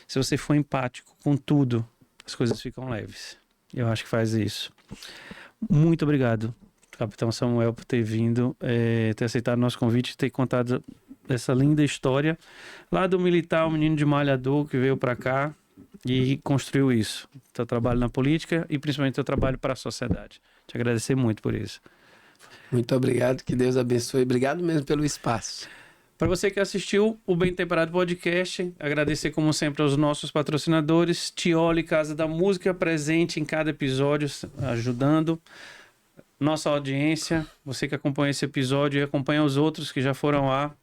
A: Se você for empático com tudo, as coisas ficam leves. Eu acho que faz isso. Muito obrigado, Capitão Samuel, por ter vindo, ter aceitado o nosso convite, ter contado essa linda história lá do militar, o menino de Malhador que veio para cá, e construiu isso. Teu trabalho na política e principalmente teu trabalho para a sociedade. Te agradecer muito por isso.
B: Muito obrigado, que Deus abençoe. Obrigado mesmo pelo espaço.
A: Para você que assistiu o Bem Temperado Podcast, agradecer como sempre aos nossos patrocinadores, Tioli Casa da Música, presente em cada episódio, ajudando. Nossa audiência, você que acompanha esse episódio e acompanha os outros que já foram lá,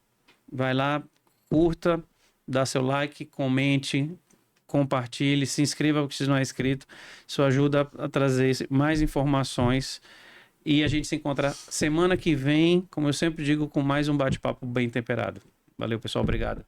A: vai lá, curta, dá seu like, comente, compartilhe, se inscreva se não é inscrito. Isso ajuda a trazer mais informações. E a gente se encontra semana que vem, como eu sempre digo, com mais um bate-papo bem temperado. Valeu, pessoal. Obrigado.